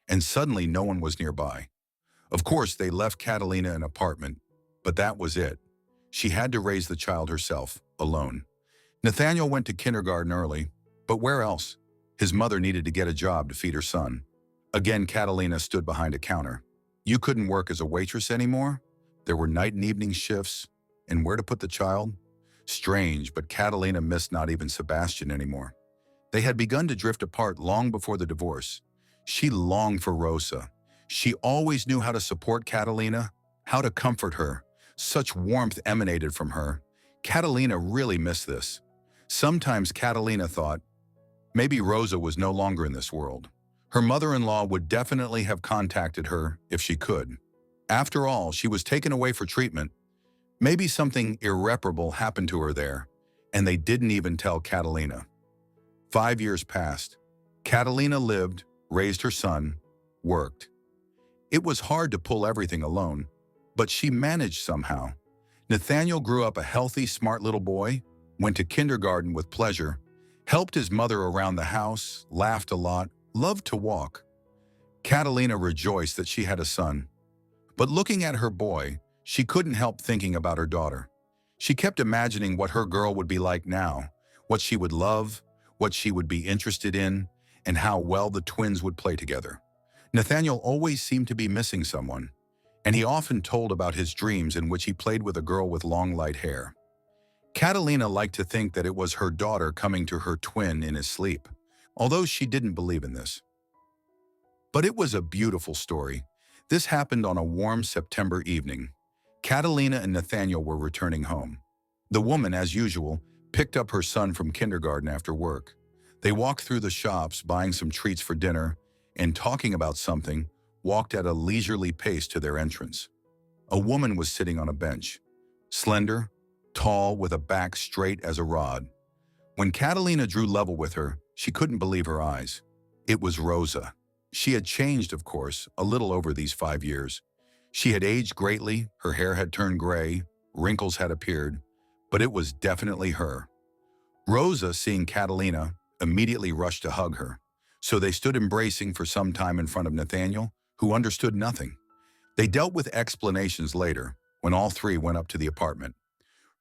and suddenly no one was nearby. Of course, they left Catalina an apartment, but that was it. She had to raise the child herself, alone. Nathaniel went to kindergarten early, but where else? His mother needed to get a job to feed her son. Again, Catalina stood behind a counter. You couldn't work as a waitress anymore? There were night and evening shifts, and where to put the child? Strange, but Catalina missed not even Sebastian anymore. They had begun to drift apart long before the divorce. She longed for Rosa. She always knew how to support Catalina, how to comfort her. Such warmth emanated from her. Catalina really missed this. Sometimes Catalina thought, maybe Rosa was no longer in this world. Her mother-in-law would definitely have contacted her if she could. After all, she was taken away for treatment. Maybe something irreparable happened to her there, and they didn't even tell Catalina. 5 years passed. Catalina lived, raised her son, worked. It was hard to pull everything alone, but she managed somehow. Nathaniel grew up a healthy, smart little boy, went to kindergarten with pleasure, helped his mother around the house, laughed a lot, loved to walk. Catalina rejoiced that she had a son. But looking at her boy, she couldn't help thinking about her daughter. She kept imagining what her girl would be like now, what she would love, what she would be interested in, and how well the twins would play together. Nathaniel always seemed to be missing someone, and he often told about his dreams in which he played with a girl with long light hair. Catalina liked to think that it was her daughter coming to her twin in his sleep, although she didn't believe in this. But it was a beautiful story. This happened on a warm September evening. Catalina and Nathaniel were returning home. The woman, as usual, picked up her son from kindergarten after work. They walked through the shops, buying some treats for dinner, and talking about something, walked at a leisurely pace to their entrance. A woman was sitting on a bench, slender, tall, with a back straight as a rod. When Catalina drew level with her, she couldn't believe her eyes. It was Rosa. She had changed, of course, a little over these 5 years. She had aged greatly, her hair had turned gray, wrinkles had appeared, but it was definitely her. Rosa, seeing Catalina, immediately rushed to hug her. So they stood embracing for some time in front of Nathaniel, who understood nothing. They dealt with explanations later, when all three went up to the apartment.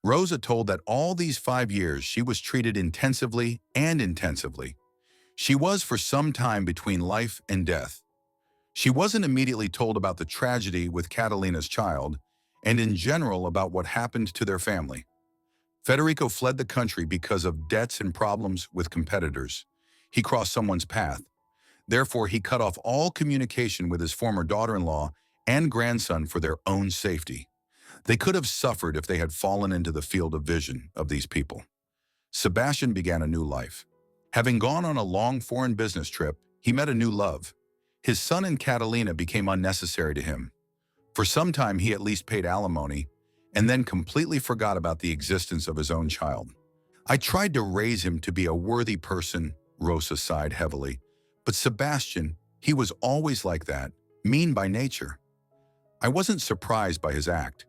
Rosa told that all these 5 years she was treated intensively and intensively. She was for some time between life and death. She wasn't immediately told about the tragedy with Catalina's child, and in general about what happened to their family. Federico fled the country because of debts and problems with competitors. He crossed someone's path. Therefore, he cut off all communication with his former daughter-in-law and grandson for their own safety. They could have suffered if they had fallen into the field of vision of these people. Sebastian began a new life. Having gone on a long foreign business trip, he met a new love. His son and Catalina became unnecessary to him. For some time, he at least paid alimony, and then completely forgot about the existence of his own child. I tried to raise him to be a worthy person, Rosa sighed heavily. But Sebastian, he was always like that, mean by nature. I wasn't surprised by his act.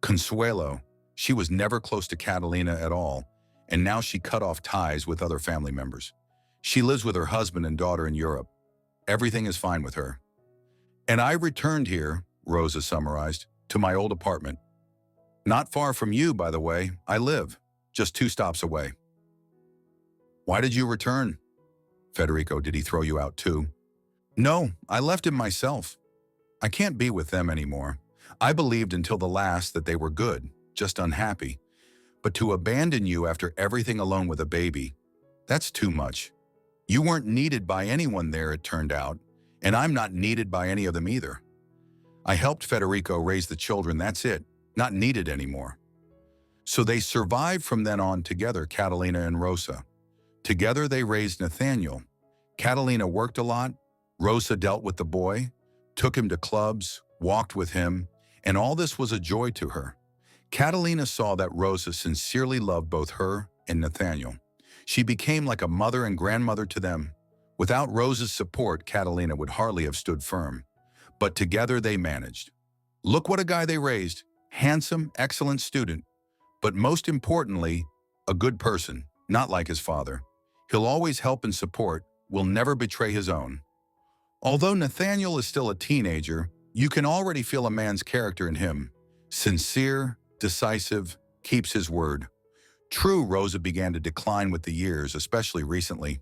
Consuelo, she was never close to Catalina at all, and now she cut off ties with other family members. She lives with her husband and daughter in Europe. Everything is fine with her. And I returned here, Rosa summarized, to my old apartment. Not far from you, by the way, I live, just 2 stops away. Why did you return? Federico, did he throw you out too? No, I left him myself. I can't be with them anymore. I believed until the last that they were good, just unhappy. But to abandon you after everything alone with a baby, that's too much. You weren't needed by anyone there, it turned out, and I'm not needed by any of them either. I helped Federico raise the children, that's it, not needed anymore. So they survived from then on together, Catalina and Rosa. Together they raised Nathaniel. Catalina worked a lot, Rosa dealt with the boy, took him to clubs, walked with him, and all this was a joy to her. Catalina saw that Rosa sincerely loved both her and Nathaniel. She became like a mother and grandmother to them. Without Rosa's support, Catalina would hardly have stood firm. But together they managed. Look what a guy they raised. Handsome, excellent student. But most importantly, a good person, not like his father. He'll always help and support, will never betray his own. Although Nathaniel is still a teenager, you can already feel a man's character in him. Sincere, decisive, keeps his word. True, Rosa began to decline with the years, especially recently.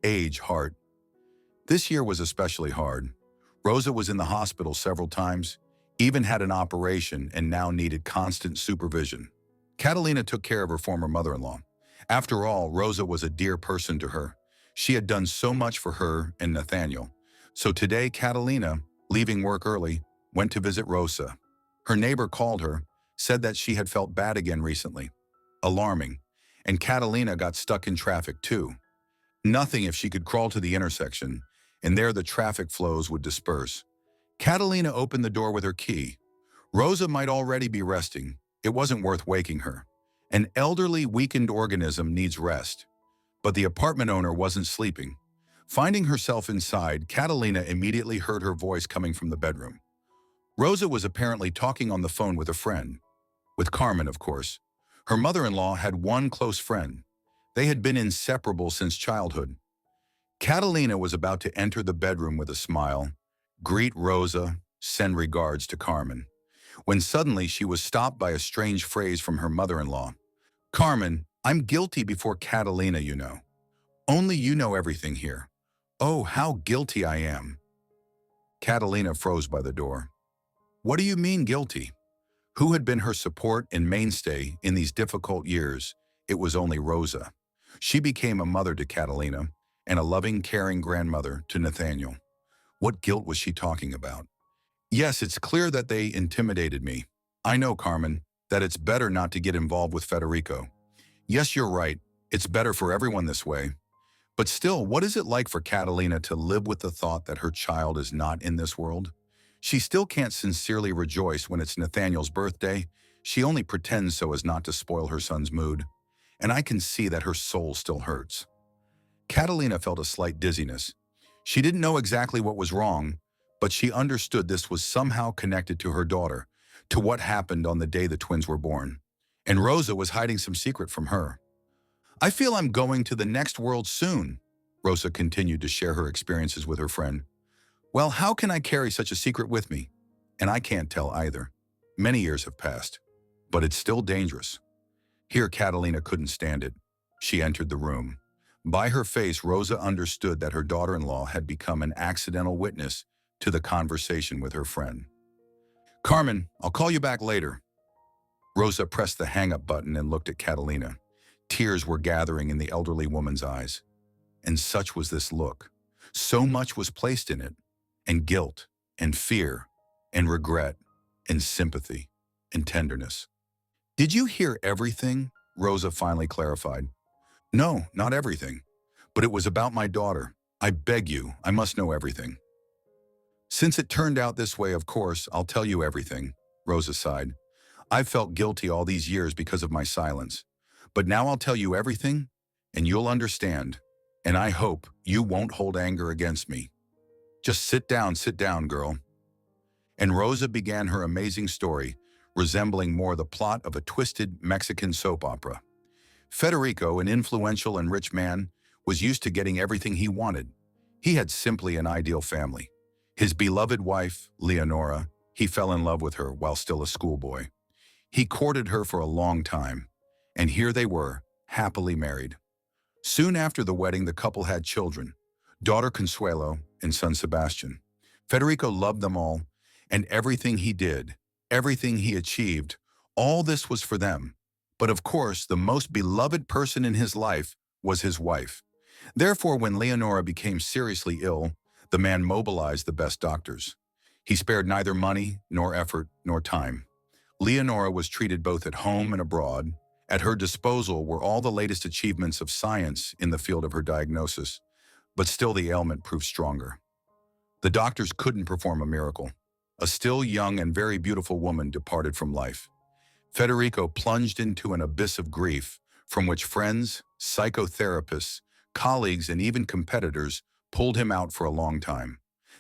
Age, heart. This year was especially hard. Rosa was in the hospital several times, even had an operation and now needed constant supervision. Catalina took care of her former mother-in-law. After all, Rosa was a dear person to her. She had done so much for her and Nathaniel. So today, Catalina, leaving work early, went to visit Rosa. Her neighbor called her, said that she had felt bad again recently. Alarming. And Catalina got stuck in traffic too. Nothing if she could crawl to the intersection, and there the traffic flows would disperse. Catalina opened the door with her key. Rosa might already be resting. It wasn't worth waking her. An elderly, weakened organism needs rest. But the apartment owner wasn't sleeping. Finding herself inside, Catalina immediately heard her voice coming from the bedroom. Rosa was apparently talking on the phone with a friend. With Carmen, of course. Her mother-in-law had one close friend. They had been inseparable since childhood. Catalina was about to enter the bedroom with a smile, greet Rosa, send regards to Carmen, when suddenly she was stopped by a strange phrase from her mother-in-law. Carmen, I'm guilty before Catalina, you know. Only you know everything here. Oh, how guilty I am. Catalina froze by the door. What do you mean guilty? Who had been her support and mainstay in these difficult years? It was only Rosa. She became a mother to Catalina and a loving, caring grandmother to Nathaniel. What guilt was she talking about? Yes, it's clear that they intimidated me. I know, Carmen, that it's better not to get involved with Federico. Yes, you're right. It's better for everyone this way. But still, what is it like for Catalina to live with the thought that her child is not in this world? She still can't sincerely rejoice when it's Nathaniel's birthday. She only pretends so as not to spoil her son's mood. And I can see that her soul still hurts. Catalina felt a slight dizziness. She didn't know exactly what was wrong, but she understood this was somehow connected to her daughter, to what happened on the day the twins were born. And Rosa was hiding some secret from her. I feel I'm going to the next world soon, Rosa continued to share her experiences with her friend. Well, how can I carry such a secret with me? And I can't tell either. Many years have passed, but it's still dangerous. Here, Catalina couldn't stand it. She entered the room. By her face, Rosa understood that her daughter-in-law had become an accidental witness to the conversation with her friend. Carmen, I'll call you back later. Rosa pressed the hang-up button and looked at Catalina. Tears were gathering in the elderly woman's eyes. And such was this look. So much was placed in it, and guilt, and fear, and regret, and sympathy, and tenderness. Did you hear everything? Rosa finally clarified. No, not everything. But it was about my daughter. I beg you, I must know everything. Since it turned out this way, of course, I'll tell you everything, Rosa sighed. I've felt guilty all these years because of my silence. But now I'll tell you everything, and you'll understand. And I hope you won't hold anger against me. Just sit down, girl. And Rosa began her amazing story, resembling more the plot of a twisted Mexican soap opera. Federico, an influential and rich man, was used to getting everything he wanted. He had simply an ideal family. His beloved wife, Leonora, he fell in love with her while still a schoolboy. He courted her for a long time, and here they were, happily married. Soon after the wedding, the couple had children, daughter Consuelo and son Sebastian. Federico loved them all, and everything he did, everything he achieved, all this was for them. But of course, the most beloved person in his life was his wife. Therefore, when Leonora became seriously ill, the man mobilized the best doctors. He spared neither money, nor effort, nor time. Leonora was treated both at home and abroad. At her disposal were all the latest achievements of science in the field of her diagnosis, but still the ailment proved stronger. The doctors couldn't perform a miracle. A still young and very beautiful woman departed from life. Federico plunged into an abyss of grief from which friends, psychotherapists, colleagues, and even competitors pulled him out for a long time.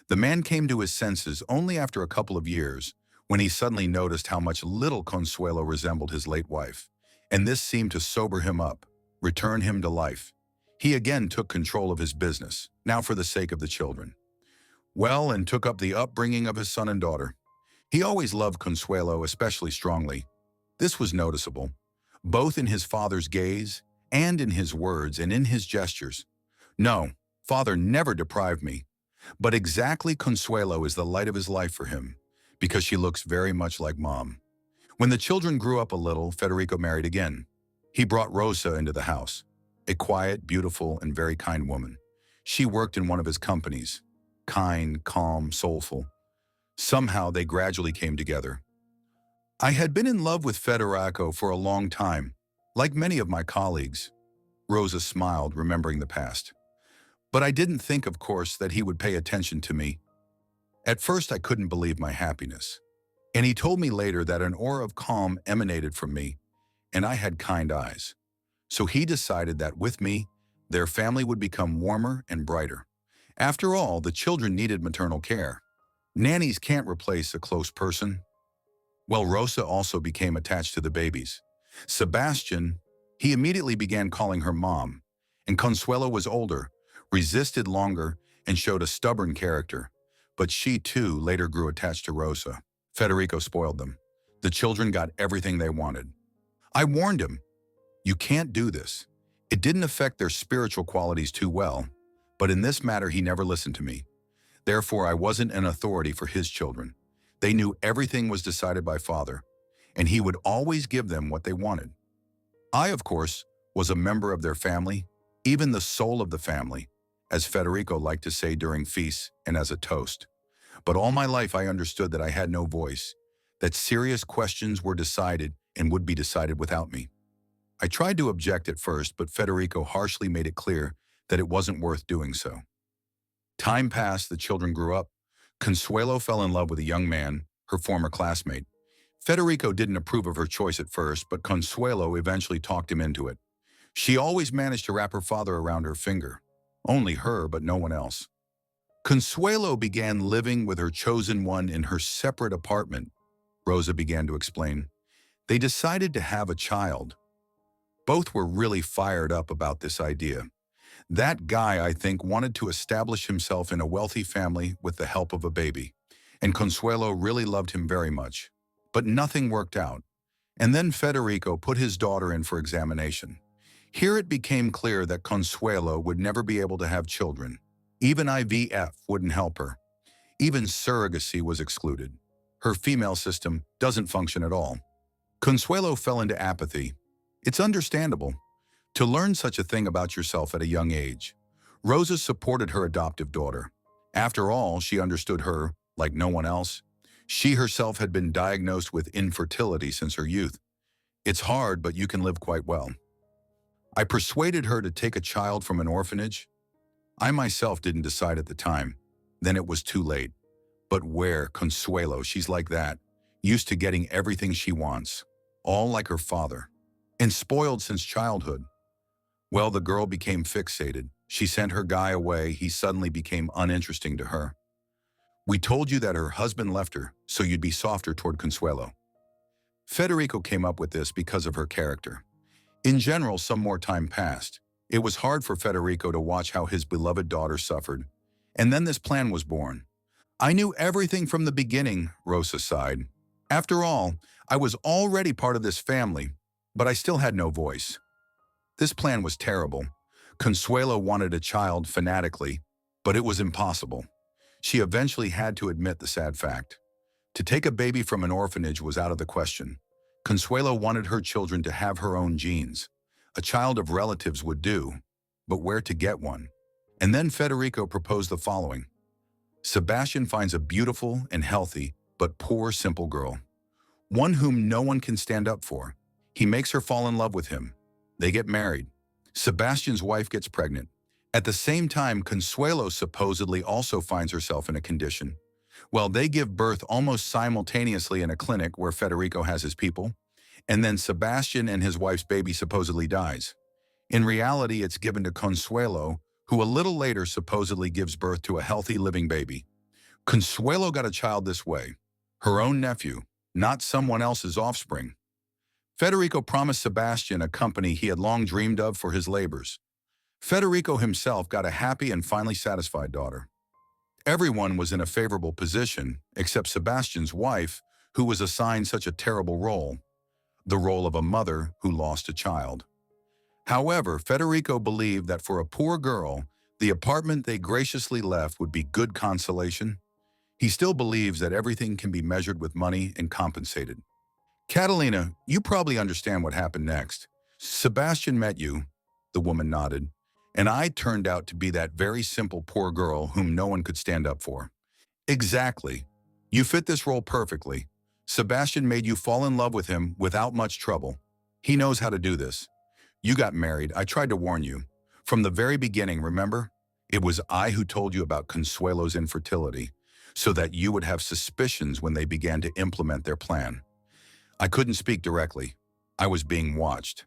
The man came to his senses only after a couple of years, when he suddenly noticed how much little Consuelo resembled his late wife. And this seemed to sober him up, return him to life. He again took control of his business, now for the sake of the children. Well, and took up the upbringing of his son and daughter. He always loved Consuelo especially strongly. This was noticeable, both in his father's gaze and in his words and in his gestures. No, father never deprived me, but exactly Consuelo is the light of his life for him, because she looks very much like mom. When the children grew up a little, Federico married again. He brought Rosa into the house, a quiet, beautiful, and very kind woman. She worked in one of his companies, kind, calm, soulful. Somehow they gradually came together. I had been in love with Federico for a long time, like many of my colleagues. Rosa smiled, remembering the past. But I didn't think, of course, that he would pay attention to me. At first, I couldn't believe my happiness. And he told me later that an aura of calm emanated from me, and I had kind eyes. So he decided that with me, their family would become warmer and brighter. After all, the children needed maternal care. Nannies can't replace a close person. Well, Rosa also became attached to the babies. Sebastian, he immediately began calling her mom, and Consuelo was older, resisted longer, and showed a stubborn character. But she, too, later grew attached to Rosa. Federico spoiled them. The children got everything they wanted. I warned him, you can't do this. It didn't affect their spiritual qualities too well, but in this matter he never listened to me. Therefore, I wasn't an authority for his children. They knew everything was decided by father, and he would always give them what they wanted. I, of course, was a member of their family, even the soul of the family, as Federico liked to say during feasts and as a toast. But all my life I understood that I had no voice, that serious questions were decided and would be decided without me. I tried to object at first, but Federico harshly made it clear that it wasn't worth doing so. Time passed, the children grew up. Consuelo fell in love with a young man, her former classmate. Federico didn't approve of her choice at first, but Consuelo eventually talked him into it. She always managed to wrap her father around her finger. Only her, but no one else. Consuelo began living with her chosen one in her separate apartment, Rosa began to explain. They decided to have a child. Both were really fired up about this idea. That guy, I think, wanted to establish himself in a wealthy family with the help of a baby, and Consuelo really loved him very much. But nothing worked out. And then Federico put his daughter in for examination. Here it became clear that Consuelo would never be able to have children. Even IVF wouldn't help her. Even surrogacy was excluded. Her female system doesn't function at all. Consuelo fell into apathy. It's understandable to learn such a thing about yourself at a young age. Rosa supported her adoptive daughter. After all, she understood her like no one else. She herself had been diagnosed with infertility since her youth. It's hard, but you can live quite well. I persuaded her to take a child from an orphanage. I myself didn't decide at the time. Then it was too late. But where, Consuelo, she's like that, used to getting everything she wants, all like her father, and spoiled since childhood. Well, the girl became fixated. She sent her guy away. He suddenly became uninteresting to her. We told you that her husband left her, so you'd be softer toward Consuelo. Federico came up with this because of her character. In general, some more time passed. It was hard for Federico to watch how his beloved daughter suffered. And then this plan was born. I knew everything from the beginning, Rosa sighed. After all, I was already part of this family, but I still had no voice. This plan was terrible. Consuelo wanted a child fanatically, but it was impossible. She eventually had to admit the sad fact. To take a baby from an orphanage was out of the question. Consuelo wanted her children to have her own genes. A child of relatives would do, but where to get one? And then Federico proposed the following. Sebastian finds a beautiful and healthy, but poor, simple girl. One whom no one can stand up for. He makes her fall in love with him. They get married. Sebastian's wife gets pregnant. At the same time, Consuelo supposedly also finds herself in a condition. Well, they give birth almost simultaneously in a clinic where Federico has his people, and then Sebastian and his wife's baby supposedly dies. In reality, it's given to Consuelo, who a little later supposedly gives birth to a healthy living baby. Consuelo got a child this way, her own nephew, not someone else's offspring. Federico promised Sebastian a company he had long dreamed of for his labors. Federico himself got a happy and finally satisfied daughter. Everyone was in a favorable position, except Sebastian's wife, who was assigned such a terrible role, the role of a mother who lost a child. However, Federico believed that for a poor girl, the apartment they graciously left would be good consolation. He still believes that everything can be measured with money and compensated. Catalina, you probably understand what happened next. Sebastian met you, the woman nodded, and I turned out to be that very simple poor girl whom no one could stand up for. Exactly. You fit this role perfectly. Sebastian made you fall in love with him without much trouble. He knows how to do this. You got married. I tried to warn you. From the very beginning, remember? It was I who told you about Consuelo's infertility, so that you would have suspicions when they began to implement their plan. I couldn't speak directly. I was being watched.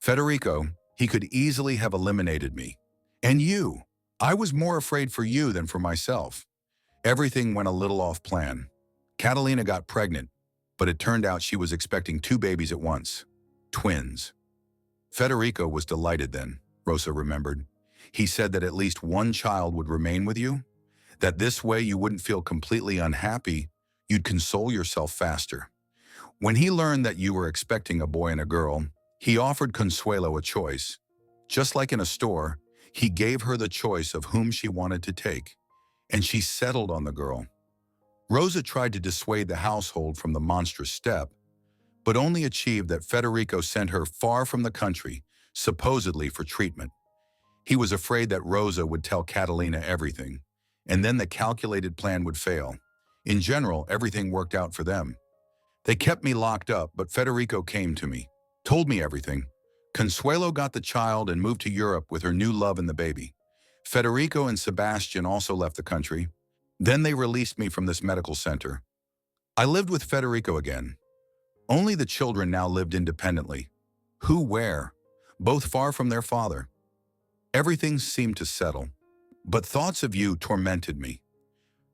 Federico, he could easily have eliminated me. And you. I was more afraid for you than for myself. Everything went a little off plan. Catalina got pregnant, but it turned out she was expecting 2 babies at once. Twins. Federico was delighted then, Rosa remembered. He said that at least one child would remain with you, that this way you wouldn't feel completely unhappy, you'd console yourself faster. When he learned that you were expecting a boy and a girl, he offered Consuelo a choice. Just like in a store, he gave her the choice of whom she wanted to take, and she settled on the girl. Rosa tried to dissuade the household from the monstrous step, but only achieved that Federico sent her far from the country, supposedly for treatment. He was afraid that Rosa would tell Catalina everything, and then the calculated plan would fail. In general, everything worked out for them. They kept me locked up, but Federico came to me, told me everything. Consuelo got the child and moved to Europe with her new love and the baby. Federico and Sebastian also left the country. Then they released me from this medical center. I lived with Federico again. Only the children now lived independently. Who where? Both far from their father. Everything seemed to settle, but thoughts of you tormented me.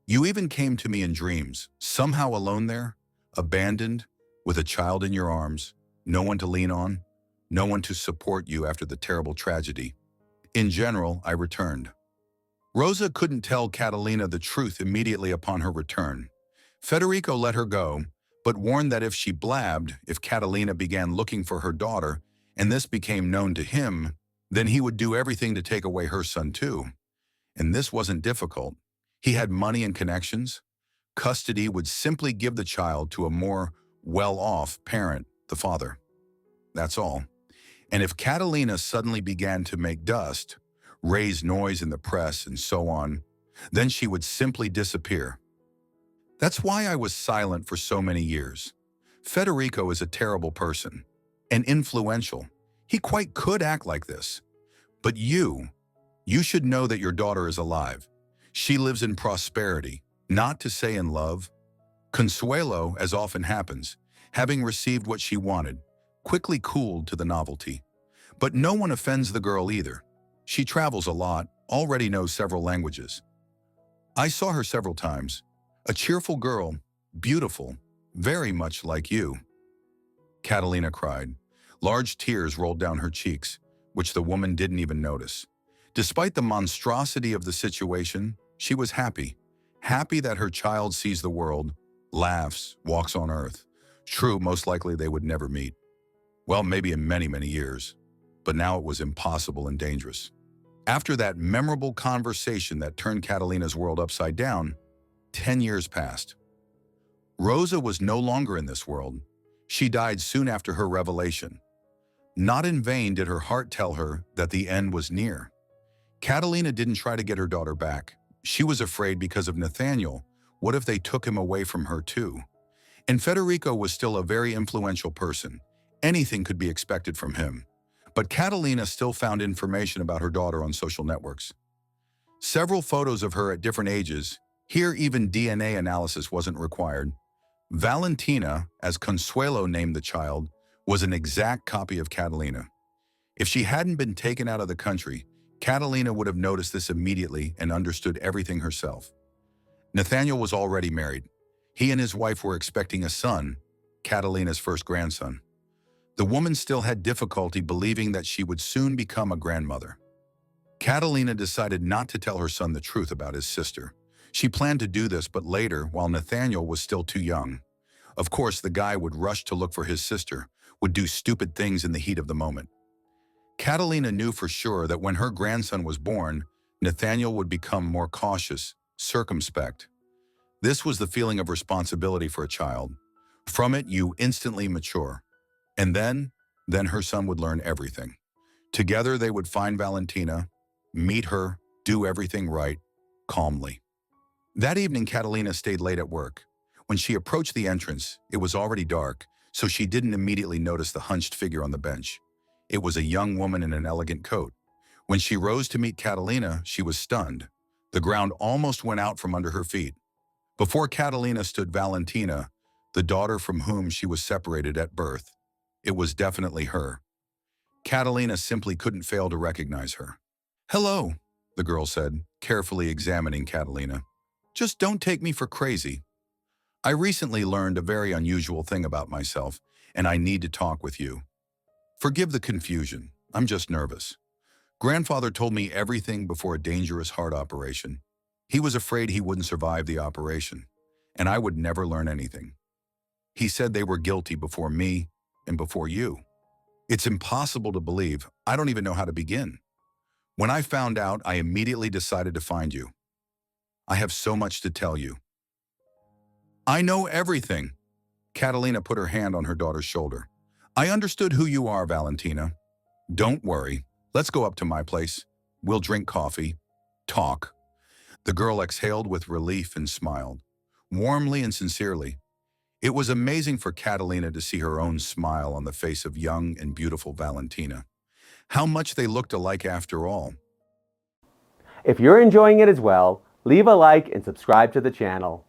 You even came to me in dreams, somehow alone there, abandoned, with a child in your arms, no one to lean on, no one to support you after the terrible tragedy. In general, I returned. Rosa couldn't tell Catalina the truth immediately upon her return. Federico let her go, but warned that if she blabbed, if Catalina began looking for her daughter, and this became known to him, then he would do everything to take away her son too. And this wasn't difficult. He had money and connections. custody would simply give the child to a more well-off parent, the father. That's all. And if Catalina suddenly began to make dust, raise noise in the press, and so on, then she would simply disappear. That's why I was silent for so many years. Federico is a terrible person and influential. He quite could act like this. But you should know that your daughter is alive. She lives in prosperity, not to say in love. Consuelo, as often happens, having received what she wanted, quickly cooled to the novelty. But no one offends the girl either. She travels a lot, already knows several languages. I saw her several times. A cheerful girl, beautiful, very much like you. Catalina cried. Large tears rolled down her cheeks, which the woman didn't even notice. Despite the monstrosity of the situation, she was happy. Happy that her child sees the world, laughs, walks on earth. True, most likely they would never meet. Well, maybe in many, many years. But now it was impossible and dangerous. After that memorable conversation that turned Catalina's world upside down, 10 years passed. Rosa was no longer in this world. She died soon after her revelation. Not in vain did her heart tell her that the end was near. Catalina didn't try to get her daughter back. She was afraid because of Nathaniel. What if they took him away from her too? And Federico was still a very influential person. Anything could be expected from him. But Catalina still found information about her daughter on social networks. Several photos of her at different ages. Here even DNA analysis wasn't required. Valentina, as Consuelo named the child, was an exact copy of Catalina. If she hadn't been taken out of the country, Catalina would have noticed this immediately and understood everything herself. Nathaniel was already married. He and his wife were expecting a son, Catalina's first grandson. The woman still had difficulty believing that she would soon become a grandmother. Catalina decided not to tell her son the truth about his sister. She planned to do this, but later, while Nathaniel was still too young. Of course, the guy would rush to look for his sister, would do stupid things in the heat of the moment. Catalina knew for sure that when her grandson was born, Nathaniel would become more cautious, circumspect. This was the feeling of responsibility for a child. From it, you instantly mature. And then her son would learn everything. Together, they would find Valentina, meet her, do everything right, calmly. That evening, Catalina stayed late at work. When she approached the entrance, it was already dark, so she didn't immediately notice the hunched figure on the bench. It was a young woman in an elegant coat. When she rose to meet Catalina, she was stunned. The ground almost went out from under her feet. Before Catalina stood Valentina, the daughter from whom she was separated at birth. It was definitely her. Catalina simply couldn't fail to recognize her. "Hello," the girl said, carefully examining Catalina. "Just don't take me for crazy. I recently learned a very unusual thing about myself, and I need to talk with you. Forgive the confusion. I'm just nervous. Grandfather told me everything before a dangerous heart operation. He was afraid he wouldn't survive the operation, and I would never learn anything. He said they were guilty before me and before you. It's impossible to believe. I don't even know how to begin. When I found out, I immediately decided to find you. I have so much to tell you." "I know everything." Catalina put her hand on her daughter's shoulder. "I understood who you are, Valentina. Don't worry. Let's go up to my place. We'll drink coffee. Talk." The girl exhaled with relief and smiled, warmly and sincerely. It was amazing for Catalina to see her own smile on the face of young and beautiful Valentina. How much they looked alike after all. If you're enjoying it as well, leave a like and subscribe to the channel.